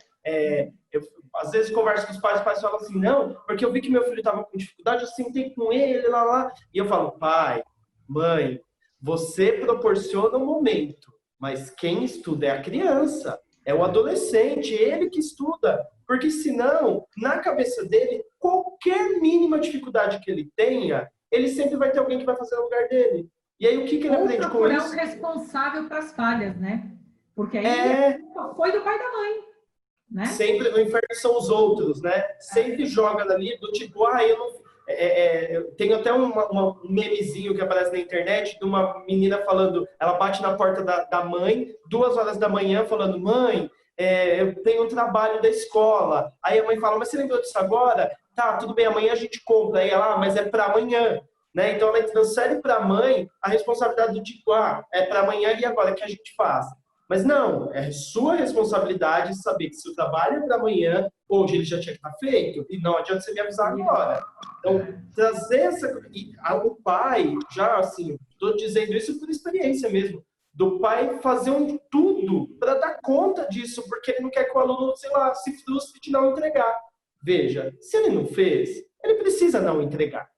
Eu, às vezes, converso com os pais falam assim, não, porque eu vi que meu filho estava com dificuldade, eu sentei com ele, lá. E eu falo, pai, mãe, você proporciona um momento, mas quem estuda é a criança, é o adolescente, ele que estuda. Porque senão, na cabeça dele, qualquer mínima dificuldade que ele tenha, ele sempre vai ter alguém que vai fazer no lugar dele. E aí, o que ele aprende com isso? Ou procurar um responsável para as falhas, né? Porque aí foi do pai e da mãe, né? Sempre, o inferno são os outros, né? Sempre joga ali do tipo, eu não... Tem até um memezinho que aparece na internet de uma menina falando, ela bate na porta da mãe, 2 horas da manhã, falando, mãe, eu tenho um trabalho da escola. Aí a mãe fala, mas você lembrou disso agora? Tá, tudo bem, amanhã a gente compra. Aí ela, mas é para amanhã. Né? Então, ela transfere para a mãe a responsabilidade do tipo, é para amanhã e agora que a gente faz. Mas não, é sua responsabilidade saber que se o trabalho é para amanhã, hoje ele já tinha que estar feito, e não adianta você me avisar agora. Então, trazer o pai, já assim, estou dizendo isso por experiência mesmo, do pai fazer tudo para dar conta disso, porque ele não quer que o aluno, sei lá, se frustre de não entregar. Veja, se ele não fez, ele precisa não entregar.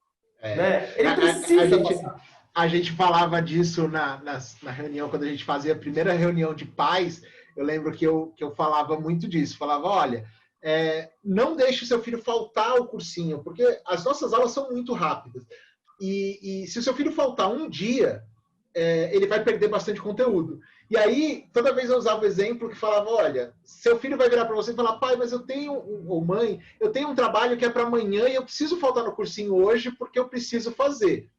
Né? Ele precisa a gente falava disso na reunião, quando a gente fazia a primeira reunião de pais, eu lembro que eu falava muito disso, falava, olha, não deixe o seu filho faltar ao cursinho, porque as nossas aulas são muito rápidas, e se o seu filho faltar um dia, ele vai perder bastante conteúdo. E aí, toda vez eu usava o exemplo que falava, olha, seu filho vai virar para você e falar, pai, mas ou mãe, eu tenho um trabalho que é para amanhã e eu preciso faltar no cursinho hoje porque eu preciso fazer.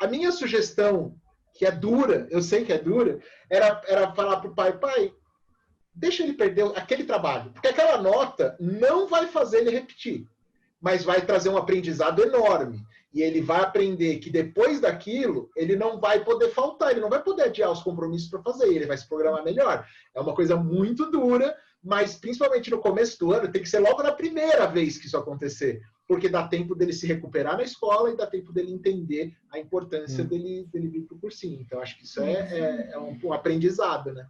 A minha sugestão, que é dura, eu sei que é dura, era falar para o pai, deixa ele perder aquele trabalho, porque aquela nota não vai fazer ele repetir, mas vai trazer um aprendizado enorme. E ele vai aprender que depois daquilo, ele não vai poder faltar, ele não vai poder adiar os compromissos para fazer, ele vai se programar melhor. É uma coisa muito dura, mas principalmente no começo do ano, tem que ser logo na primeira vez que isso acontecer. porque dá tempo dele se recuperar na escola e dá tempo dele entender a importância dele vir para o cursinho. Então, acho que isso é um aprendizado, né?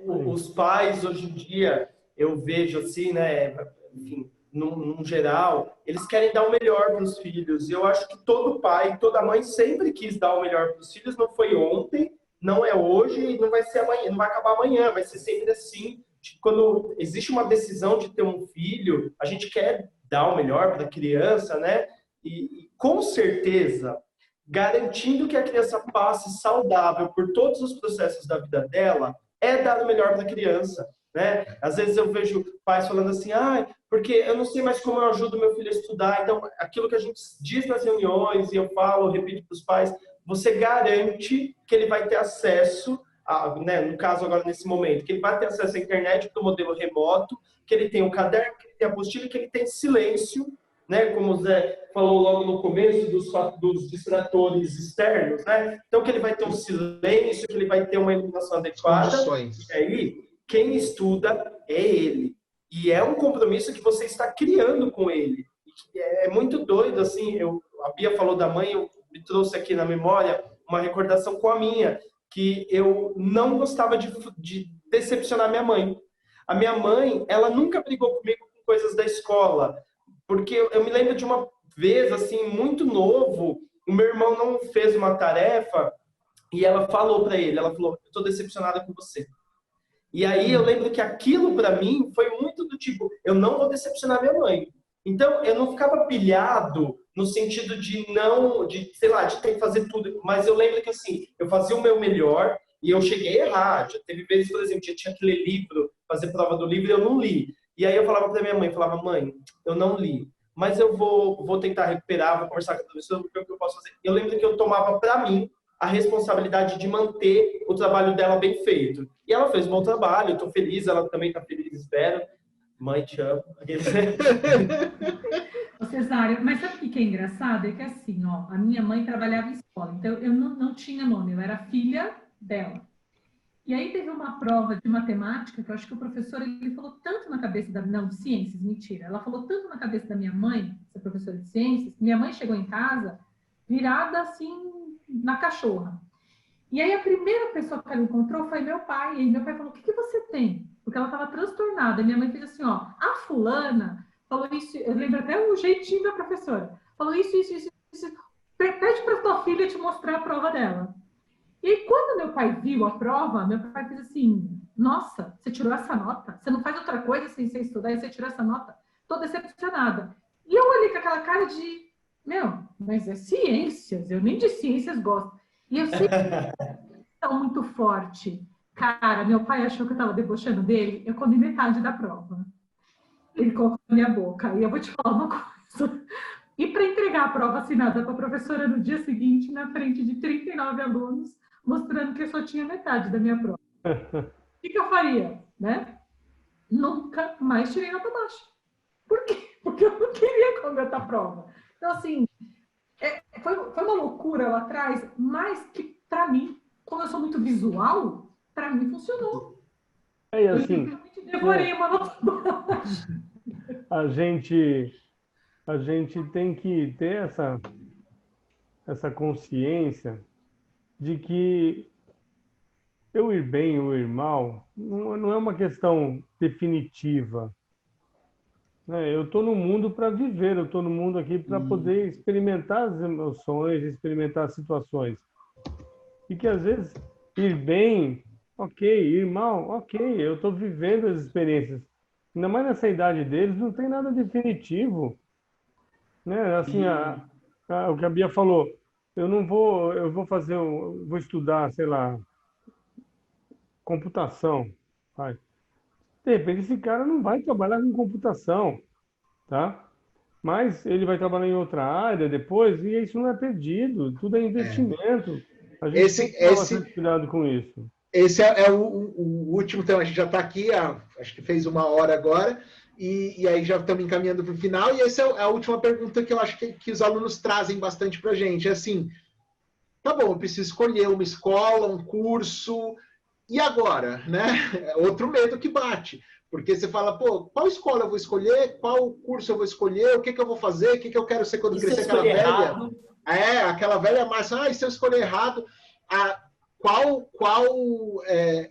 Os pais, hoje em dia, eu vejo assim, né, enfim, num geral, eles querem dar o melhor para os filhos. E eu acho que todo pai, toda mãe sempre quis dar o melhor para os filhos. Não foi ontem, não é hoje e não vai ser amanhã, não vai acabar amanhã, vai ser sempre assim. Quando existe uma decisão de ter um filho, a gente quer dar o melhor para a criança, né? E com certeza, garantindo que a criança passe saudável por todos os processos da vida dela, é dar o melhor para a criança, né? Às vezes eu vejo pais falando assim, porque eu não sei mais como eu ajudo meu filho a estudar. Então, aquilo que a gente diz nas reuniões, e eu falo, repito para os pais, você garante que ele vai ter acesso, né, no caso agora nesse momento, que ele vai ter acesso à internet do modelo remoto, que ele tem um caderno, que ele tem apostila, que ele tem silêncio, né, como o Zé falou logo no começo dos distratores externos, né? Então que ele vai ter um silêncio, que ele vai ter uma iluminação adequada. E aí, quem estuda é ele. E é um compromisso que você está criando com ele. É muito doido, assim, a Bia falou da mãe, eu me trouxe aqui na memória uma recordação com a minha, que eu não gostava de decepcionar minha mãe. A minha mãe, ela nunca brigou comigo com coisas da escola, porque eu me lembro de uma vez, assim, muito novo, o meu irmão não fez uma tarefa e ela falou para ele, ela falou, eu tô decepcionada com você. E aí eu lembro que aquilo para mim foi muito do tipo, eu não vou decepcionar minha mãe. Então eu não ficava pilhado no sentido sei lá, de ter que fazer tudo, mas eu lembro que assim, eu fazia o meu melhor e eu cheguei a errar. Já teve vezes, por exemplo, eu tinha que ler livro, fazer prova do livro e eu não li. E aí eu falava para minha mãe, falava, mãe, eu não li, mas eu vou tentar recuperar, vou conversar com a professora, ver o que eu posso fazer. Eu lembro que eu tomava para mim a responsabilidade de manter o trabalho dela bem feito. E ela fez um bom trabalho, eu estou feliz, ela também está feliz, espero. Mãe, te amo. Cesário, mas sabe o que é engraçado? É que assim, ó, a minha mãe trabalhava em escola, então eu não tinha nome, eu era filha dela. E aí teve uma prova de matemática, que eu acho que o professor ele falou tanto na cabeça não, de ciências, mentira. Ela falou tanto na cabeça da minha mãe, essa professora de ciências, minha mãe chegou em casa virada assim na cachorra. E aí a primeira pessoa que ela encontrou foi meu pai. E aí meu pai falou, o que você tem? Porque ela estava transtornada. E minha mãe fez assim, ó, a fulana falou isso, eu lembro até o jeitinho da professora, falou isso. Pede para tua filha te mostrar a prova dela. E aí, quando meu pai viu a prova, meu pai fez assim, nossa, você tirou essa nota? Você não faz outra coisa sem você estudar e você tirou essa nota? Tô decepcionada. E eu olhei com aquela cara de, mas é ciências, eu nem de ciências gosto. E eu sei que são muito forte. Cara, meu pai achou que eu estava debochando dele, eu comi metade da prova. Ele colocou na minha boca. E eu vou te falar uma coisa. E para entregar a prova assinada para a professora no dia seguinte, na frente de 39 alunos, mostrando que eu só tinha metade da minha prova. O que eu faria? Né? Nunca mais tirei nota baixa. Por quê? Porque eu não queria completar a prova. Então, assim, foi uma loucura lá atrás, mas que, para mim, como eu sou muito visual, para mim funcionou. E assim, eu devorei uma nota baixa. A gente tem que ter essa consciência de que eu ir bem ou ir mal não é uma questão definitiva. Eu estou no mundo para viver, eu estou no mundo aqui para poder experimentar as emoções, experimentar as situações. E que às vezes ir bem, ok, ir mal, ok, eu estou vivendo as experiências. Ainda mais nessa idade deles, não tem nada definitivo. Né? Assim, o que a Bia falou, eu vou estudar, sei lá, computação. Vai. De repente, esse cara não vai trabalhar com computação, tá? Mas ele vai trabalhar em outra área depois, e isso não é perdido, tudo é investimento. A gente tem que tomar bastante cuidado com isso. Esse é o último tema, a gente já está aqui, acho que fez 1 hora agora, e aí já estamos encaminhando para o final, e essa é a última pergunta que eu acho que os alunos trazem bastante para a gente. É assim, tá bom, eu preciso escolher uma escola, um curso, e agora? Né? Outro medo que bate, Porque você fala, pô, qual escola eu vou escolher, qual curso eu vou escolher, o que eu vou fazer, o que eu quero ser quando crescer, aquela velha. Errado? Aquela velha massa, e se eu escolher errado, qual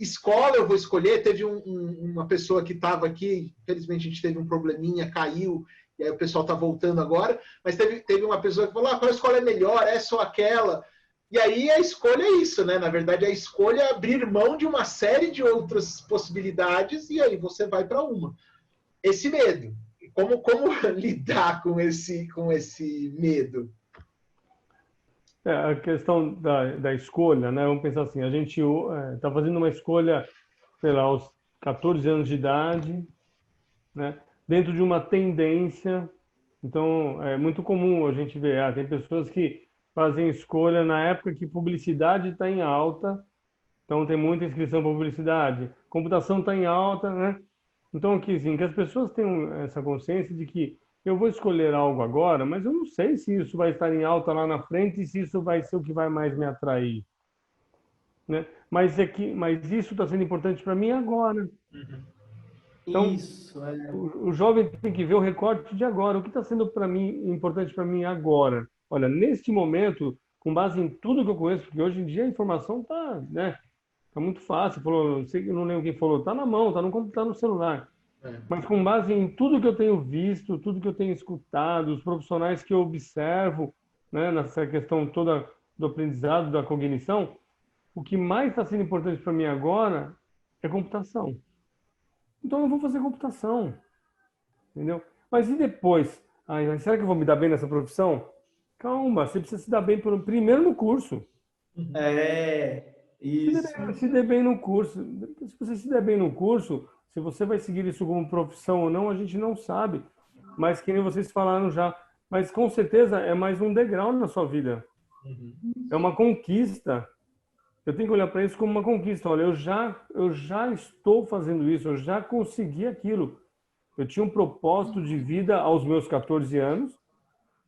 escola eu vou escolher? Teve uma pessoa que estava aqui, infelizmente a gente teve um probleminha, caiu, e aí o pessoal está voltando agora, mas teve uma pessoa que falou, qual escola é melhor, é só aquela? E aí a escolha é isso, né? Na verdade, a escolha é abrir mão de uma série de outras possibilidades e aí você vai para uma. Esse medo. Como lidar com esse medo? A questão da escolha, né? Vamos pensar assim, a gente está fazendo uma escolha, sei lá, aos 14 anos de idade, né? Dentro de uma tendência. Então, é muito comum a gente ver, tem pessoas que fazem escolha na época que publicidade está em alta, então tem muita inscrição para publicidade. Computação está em alta, né? Então, que as pessoas tenham essa consciência de que eu vou escolher algo agora, mas eu não sei se isso vai estar em alta lá na frente e se isso vai ser o que vai mais me atrair, né? Mas isso está sendo importante para mim agora. Então, Isso, o jovem tem que ver o recorte de agora. O que está sendo importante para mim agora? Olha, neste momento, com base em tudo que eu conheço, porque hoje em dia a informação está, né? Tá muito fácil. Não lembro quem falou, está na mão, está no computador, no celular. Mas com base em tudo que eu tenho visto, tudo que eu tenho escutado, os profissionais que eu observo, né, nessa questão toda do aprendizado, da cognição, o que mais está sendo importante para mim agora é computação. Então eu vou fazer computação, entendeu? Mas e depois? Será que eu vou me dar bem nessa profissão? Calma, você precisa se dar bem primeiro no curso. Isso. Se der bem no curso. Se você se der bem no curso, se você vai seguir isso como profissão ou não, a gente não sabe. Mas que nem vocês falaram já. Mas com certeza é mais um degrau na sua vida. É uma conquista. Eu tenho que olhar para isso como uma conquista. Olha, eu já estou fazendo isso, eu já consegui aquilo. Eu tinha um propósito de vida aos meus 14 anos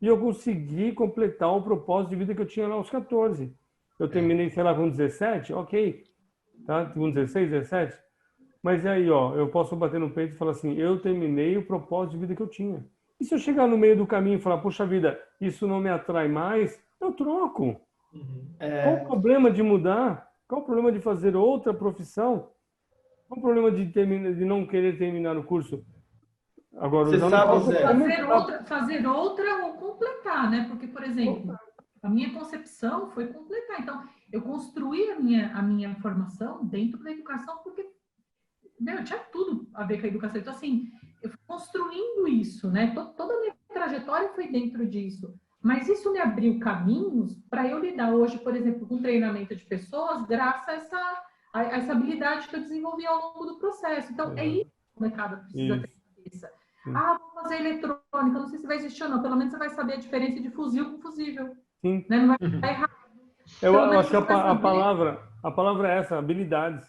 e eu consegui completar o propósito de vida que eu tinha lá aos 14. Eu terminei, sei lá, com 17, ok. Tá? Com 16, 17. Mas aí, eu posso bater no peito e falar assim, eu terminei o propósito de vida que eu tinha. E se eu chegar no meio do caminho e falar, poxa vida, isso não me atrai mais, eu troco. Qual o problema de mudar? Qual o problema de fazer outra profissão? Qual o problema de não querer terminar o curso? Agora, Você sabe, Zé, fazer outra ou completar, né? Porque, por exemplo, a minha concepção foi completar. Então, eu construí a minha formação dentro da educação porque, tinha tudo a ver com a educação. Então, assim, eu fui construindo isso, né? Toda a minha trajetória foi dentro disso. Mas isso me abriu caminhos para eu lidar hoje, por exemplo, com treinamento de pessoas, graças a essa habilidade que eu desenvolvi ao longo do processo. Então, é isso que o mercado precisa ter na cabeça. Vou fazer eletrônica, não sei se vai existir ou não, pelo menos você vai saber a diferença de fuzil com fusível. Sim. Né? Não vai ficar errado. Eu acho que a palavra é essa, habilidades.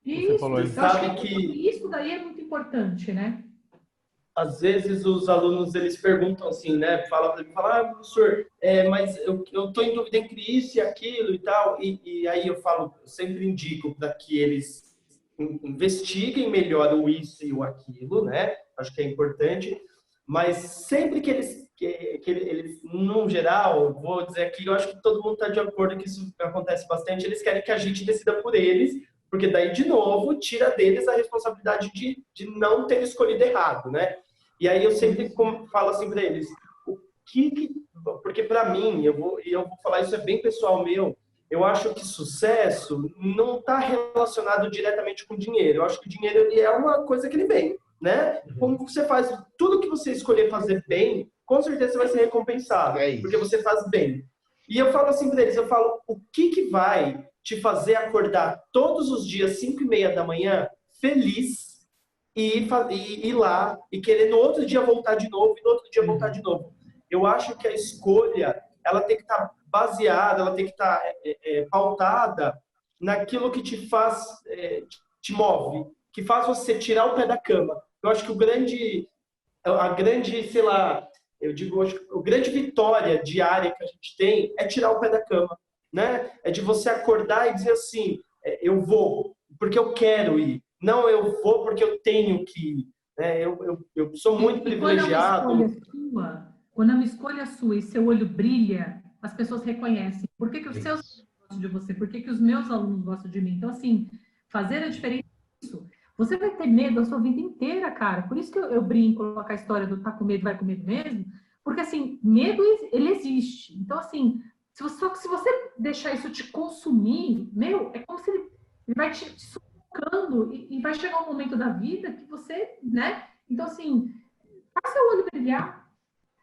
Isso, falou eu acho que isso daí é muito importante, né? Às vezes os alunos, eles perguntam assim, né? Fala para mim, professor, mas eu estou em dúvida entre isso e aquilo e tal. E aí eu sempre indico para que eles investiguem melhor o isso e o aquilo, né? Acho que é importante. Mas sempre que eles, no geral, vou dizer aqui, eu acho que todo mundo está de acordo que isso acontece bastante, eles querem que a gente decida por eles, porque daí, de novo, tira deles a responsabilidade de não ter escolhido errado, né? E aí eu sempre falo assim para eles, porque para mim, eu vou falar isso, é bem pessoal meu, eu acho que sucesso não está relacionado diretamente com dinheiro. Eu acho que o dinheiro ele é uma coisa que ele vem, né? Como você faz tudo que você escolher fazer bem, com certeza você vai ser recompensado, porque você faz bem. E eu falo assim para eles, o que vai te fazer acordar todos os dias 5:30 da manhã feliz e ir lá e querer no outro dia voltar de novo e no outro dia voltar de novo. Eu acho que a escolha ela tem que estar baseada, ela tem que estar pautada naquilo que te faz, te move, que faz você tirar o pé da cama. Eu acho que a grande vitória diária que a gente tem é tirar o pé da cama, né? É de você acordar e dizer assim, eu vou, porque eu quero ir. não, eu vou porque eu tenho que ir. Né? Eu sou muito privilegiado. Quando é uma escolha sua e seu olho brilha, as pessoas reconhecem. Por que os seus alunos gostam de você? Por que os meus alunos gostam de mim? Então, assim, fazer a diferença é isso. Você vai ter medo a sua vida inteira, cara. Por isso que eu brinco, colocar a história do tá com medo, vai com medo mesmo. Porque, assim, medo, ele existe. Então, assim, só que se você deixar isso te consumir, é como se ele vai te sufocando e vai chegar um momento da vida que você, né? Então, assim, faz seu olho brilhar.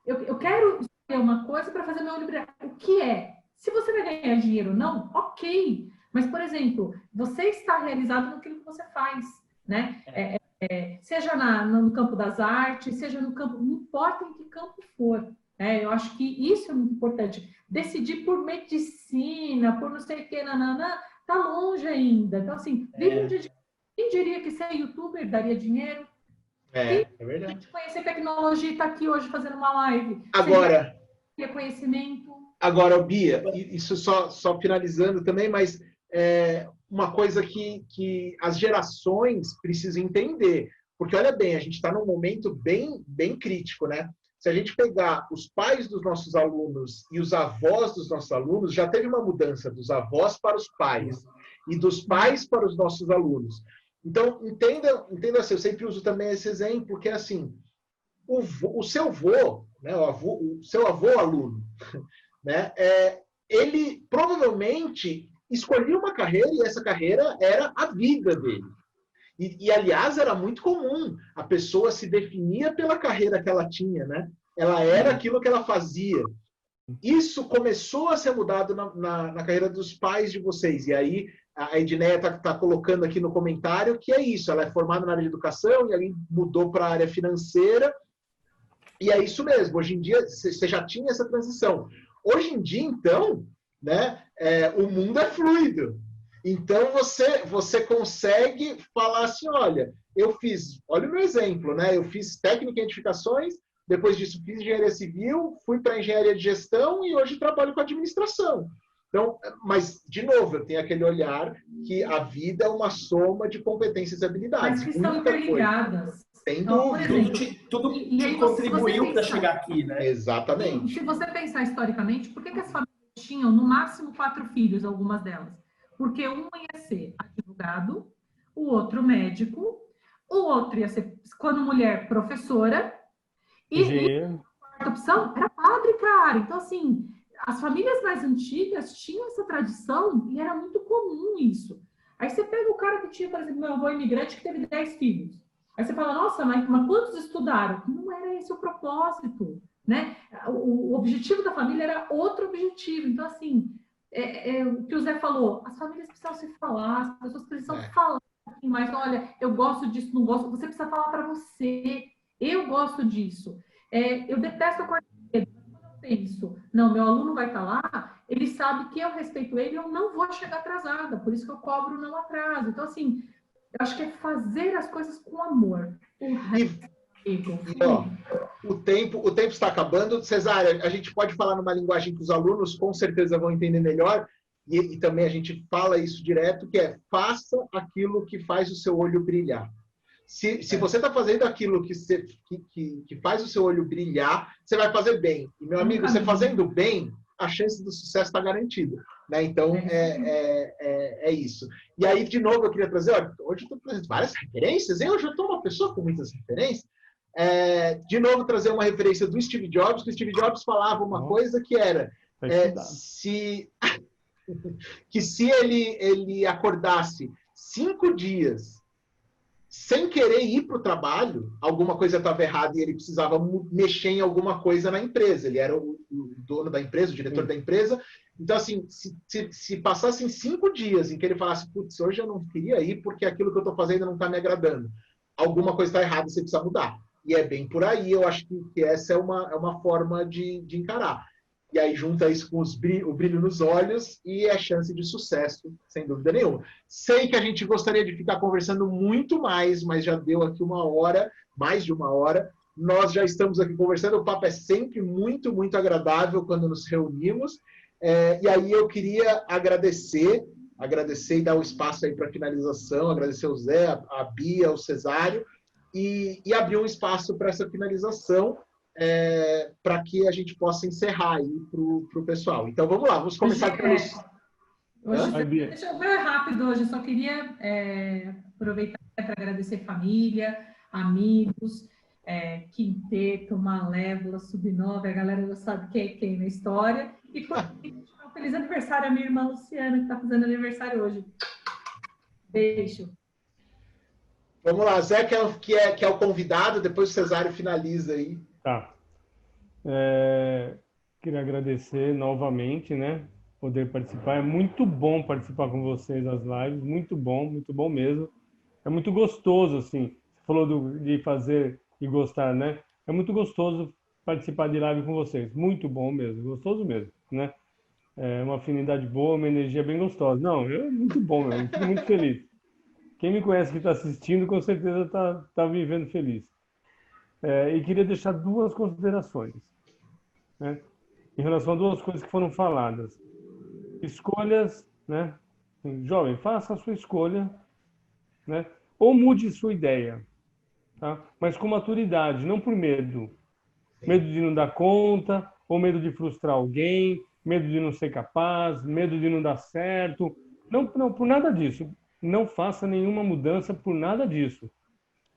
Eu quero escolher uma coisa para fazer meu olho brilhar. O que é? Se você vai ganhar dinheiro ou não, ok. Mas, por exemplo, você está realizado naquilo que você faz, né? Seja no campo das artes, seja no campo... Não importa em que campo for. Eu acho que isso é muito importante. Decidir por medicina, por não sei o que, tá longe ainda. Então, assim, quem diria que ser youtuber daria dinheiro? É verdade. Conhecer tecnologia e tá aqui hoje fazendo uma live. Agora, conhecimento. Agora, Bia, isso só finalizando também, mas uma coisa que as gerações precisam entender. Porque, olha bem, a gente está num momento bem, bem crítico, né? Se a gente pegar os pais dos nossos alunos e os avós dos nossos alunos, já teve uma mudança dos avós para os pais e dos pais para os nossos alunos. Então, entenda assim, eu sempre uso também esse exemplo, porque assim, o seu avô, né, o seu avô aluno, né, ele provavelmente escolhia uma carreira e essa carreira era a vida dele. E, aliás, era muito comum. A pessoa se definia pela carreira que ela tinha, né? Ela era aquilo que ela fazia. Isso começou a ser mudado na carreira dos pais de vocês. E aí, a Edneia está colocando aqui no comentário que é isso. Ela é formada na área de educação e aí mudou para a área financeira. E é isso mesmo. Hoje em dia, você já tinha essa transição. Hoje em dia, então, né, o mundo é fluido. Então, você consegue falar assim, olha o meu exemplo, né? Eu fiz técnica em edificações, depois disso fiz engenharia civil, fui para engenharia de gestão e hoje trabalho com administração. Então, mas, de novo, eu tenho aquele olhar que a vida é uma soma de competências e habilidades. Mas que estão interligadas. Sem dúvida. Tudo que contribuiu para chegar aqui, né? Exatamente. E se você pensar historicamente, por que as famílias tinham, no máximo, 4 filhos, algumas delas? Porque um ia ser advogado, o outro médico, o outro ia ser, quando mulher, professora, e a quarta opção era padre, cara. Então, assim, as famílias mais antigas tinham essa tradição e era muito comum isso. Aí você pega o cara que tinha, por exemplo, meu avô imigrante que teve 10 filhos. Aí você fala, nossa, mas quantos estudaram? Não era esse o propósito, né? O objetivo da família era outro objetivo. Então, assim... o que o Zé falou, as famílias precisam se falar, as pessoas precisam falar um pouquinho mais, olha, eu gosto disso, não gosto, você precisa falar para você, eu gosto disso. Eu detesto acordar cedo, quando eu penso, não, meu aluno vai estar lá, ele sabe que eu respeito ele, eu não vou chegar atrasada, por isso que eu cobro não atraso. Então, assim, eu acho que é fazer as coisas com amor. O tempo está acabando. Cesária, a gente pode falar numa linguagem que os alunos com certeza vão entender melhor, e também a gente fala isso direto, que é faça aquilo que faz o seu olho brilhar. Se você está fazendo aquilo que faz o seu olho brilhar, você vai fazer bem. E, meu amigo, você fazendo bem, a chance do sucesso está garantida. Né? Então, é isso. E aí, de novo, eu queria trazer... hoje eu estou trazendo várias referências, hein? Hoje eu estou uma pessoa com muitas referências. De novo, trazer uma referência do Steve Jobs, que o Steve Jobs falava uma coisa que era se ele acordasse 5 dias sem querer ir para o trabalho, alguma coisa estava errada e ele precisava mexer em alguma coisa na empresa. Ele era o dono da empresa, o diretor da empresa. Então, assim, se passassem 5 dias em que ele falasse, putz, hoje eu não queria ir porque aquilo que eu estou fazendo não está me agradando, alguma coisa está errada, você precisa mudar. E é bem por aí, eu acho que essa é uma forma de encarar. E aí junta isso com o brilho nos olhos e a chance de sucesso, sem dúvida nenhuma. Sei que a gente gostaria de ficar conversando muito mais, mas já deu aqui 1 hora, mais de 1 hora. Nós já estamos aqui conversando, o papo é sempre muito, muito agradável quando nos reunimos. E aí eu queria agradecer agradecer e dar o espaço aí para finalização, agradecer o Zé, a Bia, o Cesário, e abrir um espaço para essa finalização, para que a gente possa encerrar aí para o pessoal. Então, vamos lá, vamos começar pelos... Deixa eu ver rápido hoje, eu só queria aproveitar para agradecer família, amigos, Quinteto, Malévola, Subnova, a galera já sabe quem é quem na história. E feliz aniversário a minha irmã Luciana, que está fazendo aniversário hoje. Beijo. Vamos lá, Zé, que é o convidado, depois o Cesário finaliza aí. Tá. Queria agradecer novamente, né? Poder participar. É muito bom participar com vocês nas lives, muito bom mesmo. É muito gostoso, assim. Você falou de fazer e gostar, né? É muito gostoso participar de live com vocês. Muito bom mesmo, gostoso mesmo, né? É uma afinidade boa, uma energia bem gostosa. Não, muito bom mesmo, fico muito feliz. Quem me conhece que está assistindo, com certeza está vivendo feliz. E queria deixar duas considerações, né? Em relação a duas coisas que foram faladas. Escolhas, né? Jovem, faça a sua escolha, né? Ou mude sua ideia, tá? Mas com maturidade, não por medo. Medo de não dar conta, ou medo de frustrar alguém, medo de não ser capaz, medo de não dar certo. Não, por nada disso. Não faça nenhuma mudança por nada disso.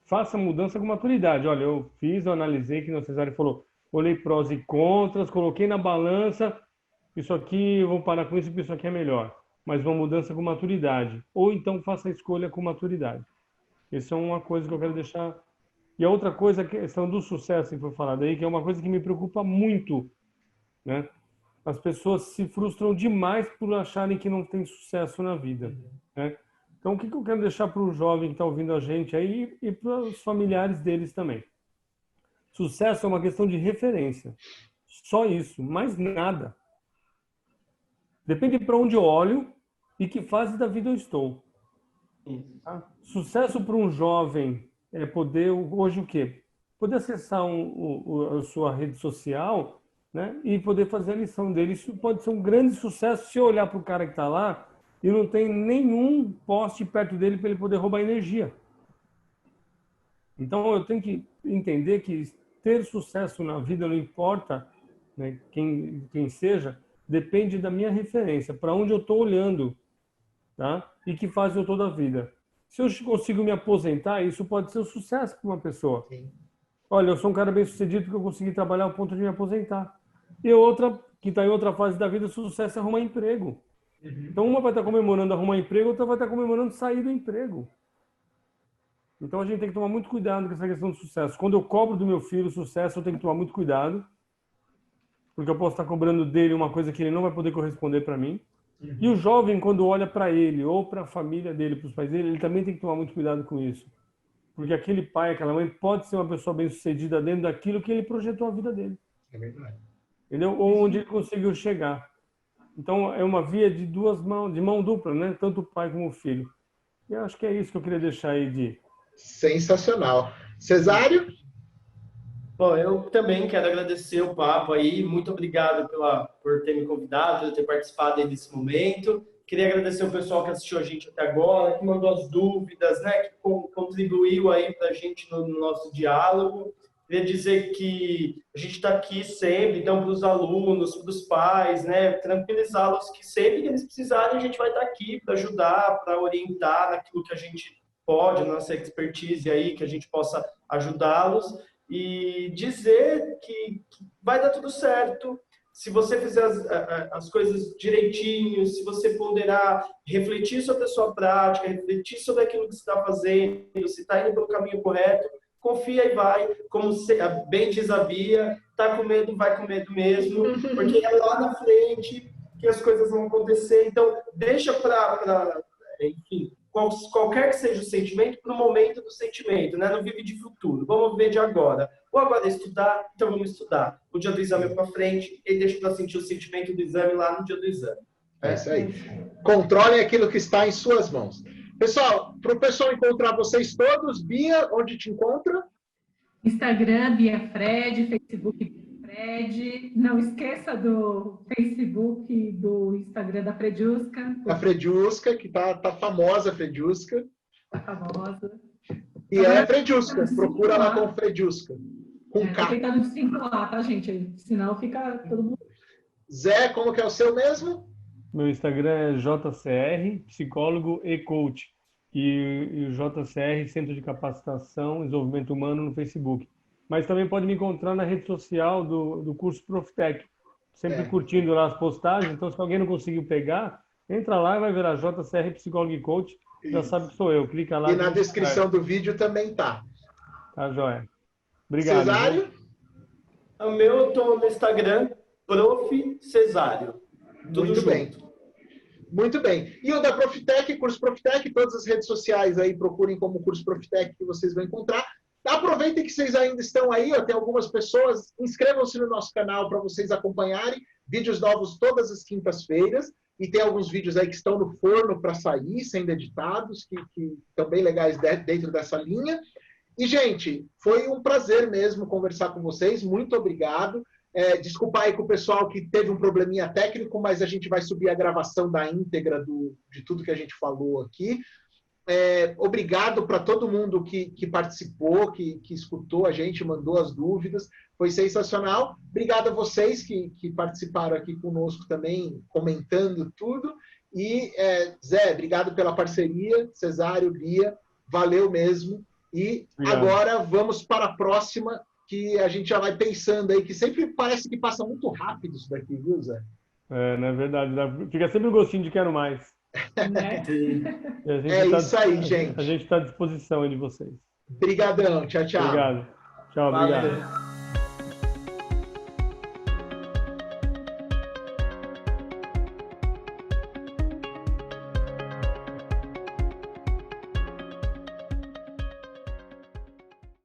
Faça mudança com maturidade. Olha, eu analisei, que o Cesário falou, olhei prós e contras, coloquei na balança, isso aqui, eu vou parar com isso porque isso aqui é melhor. Mas uma mudança com maturidade. Ou então faça a escolha com maturidade. Isso é uma coisa que eu quero deixar. E a outra coisa, a questão do sucesso que foi falado aí, que é uma coisa que me preocupa muito, né? As pessoas se frustram demais por acharem que não tem sucesso na vida, né? Então, o que eu quero deixar para o jovem que está ouvindo a gente aí e para os familiares deles também? Sucesso é uma questão de referência. Só isso, mais nada. Depende para onde eu olho e que fase da vida eu estou. Tá? Sucesso para um jovem é poder, hoje o quê? Poder acessar a sua rede social, né? E poder fazer a lição dele. Isso pode ser um grande sucesso se eu olhar para o cara que está lá e não tem nenhum poste perto dele para ele poder roubar energia. Então eu tenho que entender que ter sucesso na vida, não importa, né, quem seja, depende da minha referência, para onde eu estou olhando, tá? E que fase eu estou da vida. Se eu consigo me aposentar, isso pode ser um sucesso para uma pessoa. Sim. Olha, eu sou um cara bem sucedido porque eu consegui trabalhar ao ponto de me aposentar. E outra, que está em outra fase da vida, o sucesso é arrumar emprego. Então, uma vai estar comemorando arrumar emprego, outra vai estar comemorando sair do emprego. Então, a gente tem que tomar muito cuidado com essa questão do sucesso. Quando eu cobro do meu filho sucesso, eu tenho que tomar muito cuidado, porque eu posso estar cobrando dele uma coisa que ele não vai poder corresponder para mim. E o jovem, quando olha para ele, ou para a família dele, para os pais dele, ele também tem que tomar muito cuidado com isso. Porque aquele pai, aquela mãe, pode ser uma pessoa bem-sucedida dentro daquilo que ele projetou a vida dele. É verdade. Entendeu? Ou onde ele conseguiu chegar. Então, é uma via de duas mãos, de mão dupla, né? Tanto o pai como o filho. E eu acho que é isso que eu queria deixar aí de... Sensacional. Cesário? Bom, eu também quero agradecer o papo aí. Muito obrigado por ter me convidado, por ter participado aí desse momento. Queria agradecer o pessoal que assistiu a gente até agora, que mandou as dúvidas, né? Que contribuiu aí para a gente no nosso diálogo. Queria dizer que a gente está aqui sempre, então, para os alunos, para os pais, né? Tranquilizá-los que sempre que eles precisarem, a gente vai estar aqui para ajudar, para orientar naquilo que a gente pode, nossa expertise aí, que a gente possa ajudá-los. E dizer que vai dar tudo certo. Se você fizer as coisas direitinho, se você ponderar, refletir sobre a sua prática, refletir sobre aquilo que você está fazendo, se está indo pelo caminho correto, confia e vai. Como bem diz a Bia, tá com medo, vai com medo mesmo, porque é lá na frente que as coisas vão acontecer. Então, deixa para enfim, qualquer que seja o sentimento, para o momento do sentimento, né? Não vive de futuro, vamos viver de agora. O agora é estudar, então vamos estudar. O dia do exame é para frente, e deixa para sentir o sentimento do exame lá no dia do exame. É isso aí. Controlem aquilo que está em suas mãos. Pessoal, para o pessoal encontrar vocês todos, Bia, onde te encontra? Instagram, Bia Fred, Facebook, Bia Fred, não esqueça do Facebook e do Instagram da Frediusca. A Frediusca, que tá famosa, a Frediusca. Tá famosa. E é Frediusca, procura lá com Frediusca. Com K. Tô tentando desvincular, tá, gente? Senão fica todo mundo... Zé, como que é o seu mesmo? Meu Instagram é JCR, psicólogo e coach. E o JCR, Centro de Capacitação e Desenvolvimento Humano no Facebook. Mas também pode me encontrar na rede social do curso Profitec. Sempre curtindo lá as postagens. Então, se alguém não conseguiu pegar, entra lá e vai ver a JCR Psicólogo e Coach. Já sabe que sou eu. Clica lá. E na descrição do vídeo também tá. Tá, joia. Obrigado. Cesário? O meu, eu tô no Instagram, Prof. Cesário. Tudo Muito junto. bem. Muito bem. E o da Profitec, curso Profitec, todas as redes sociais aí, procurem como curso Profitec que vocês vão encontrar. Aproveitem que vocês ainda estão aí, ó, tem algumas pessoas, inscrevam-se no nosso canal para vocês acompanharem vídeos novos todas as quintas-feiras, e tem alguns vídeos aí que estão no forno para sair, sendo editados, que estão bem legais dentro dessa linha. E, gente, foi um prazer mesmo conversar com vocês, muito obrigado. Desculpa aí com o pessoal que teve um probleminha técnico, mas a gente vai subir a gravação da íntegra de tudo que a gente falou aqui. Obrigado para todo mundo que participou, que escutou a gente, mandou as dúvidas. Foi sensacional. Obrigado a vocês que participaram aqui conosco também, comentando tudo. E, Zé, obrigado pela parceria. Cesário, Bia, valeu mesmo. E agora vamos para a próxima, que a gente já vai pensando aí, que sempre parece que passa muito rápido isso daqui, viu, Zé? Não é verdade. Fica sempre um gostinho de quero mais. Né? Isso aí, gente. A gente está à disposição aí de vocês. Obrigadão. Tchau, tchau. Obrigado. Tchau, Valeu. obrigado.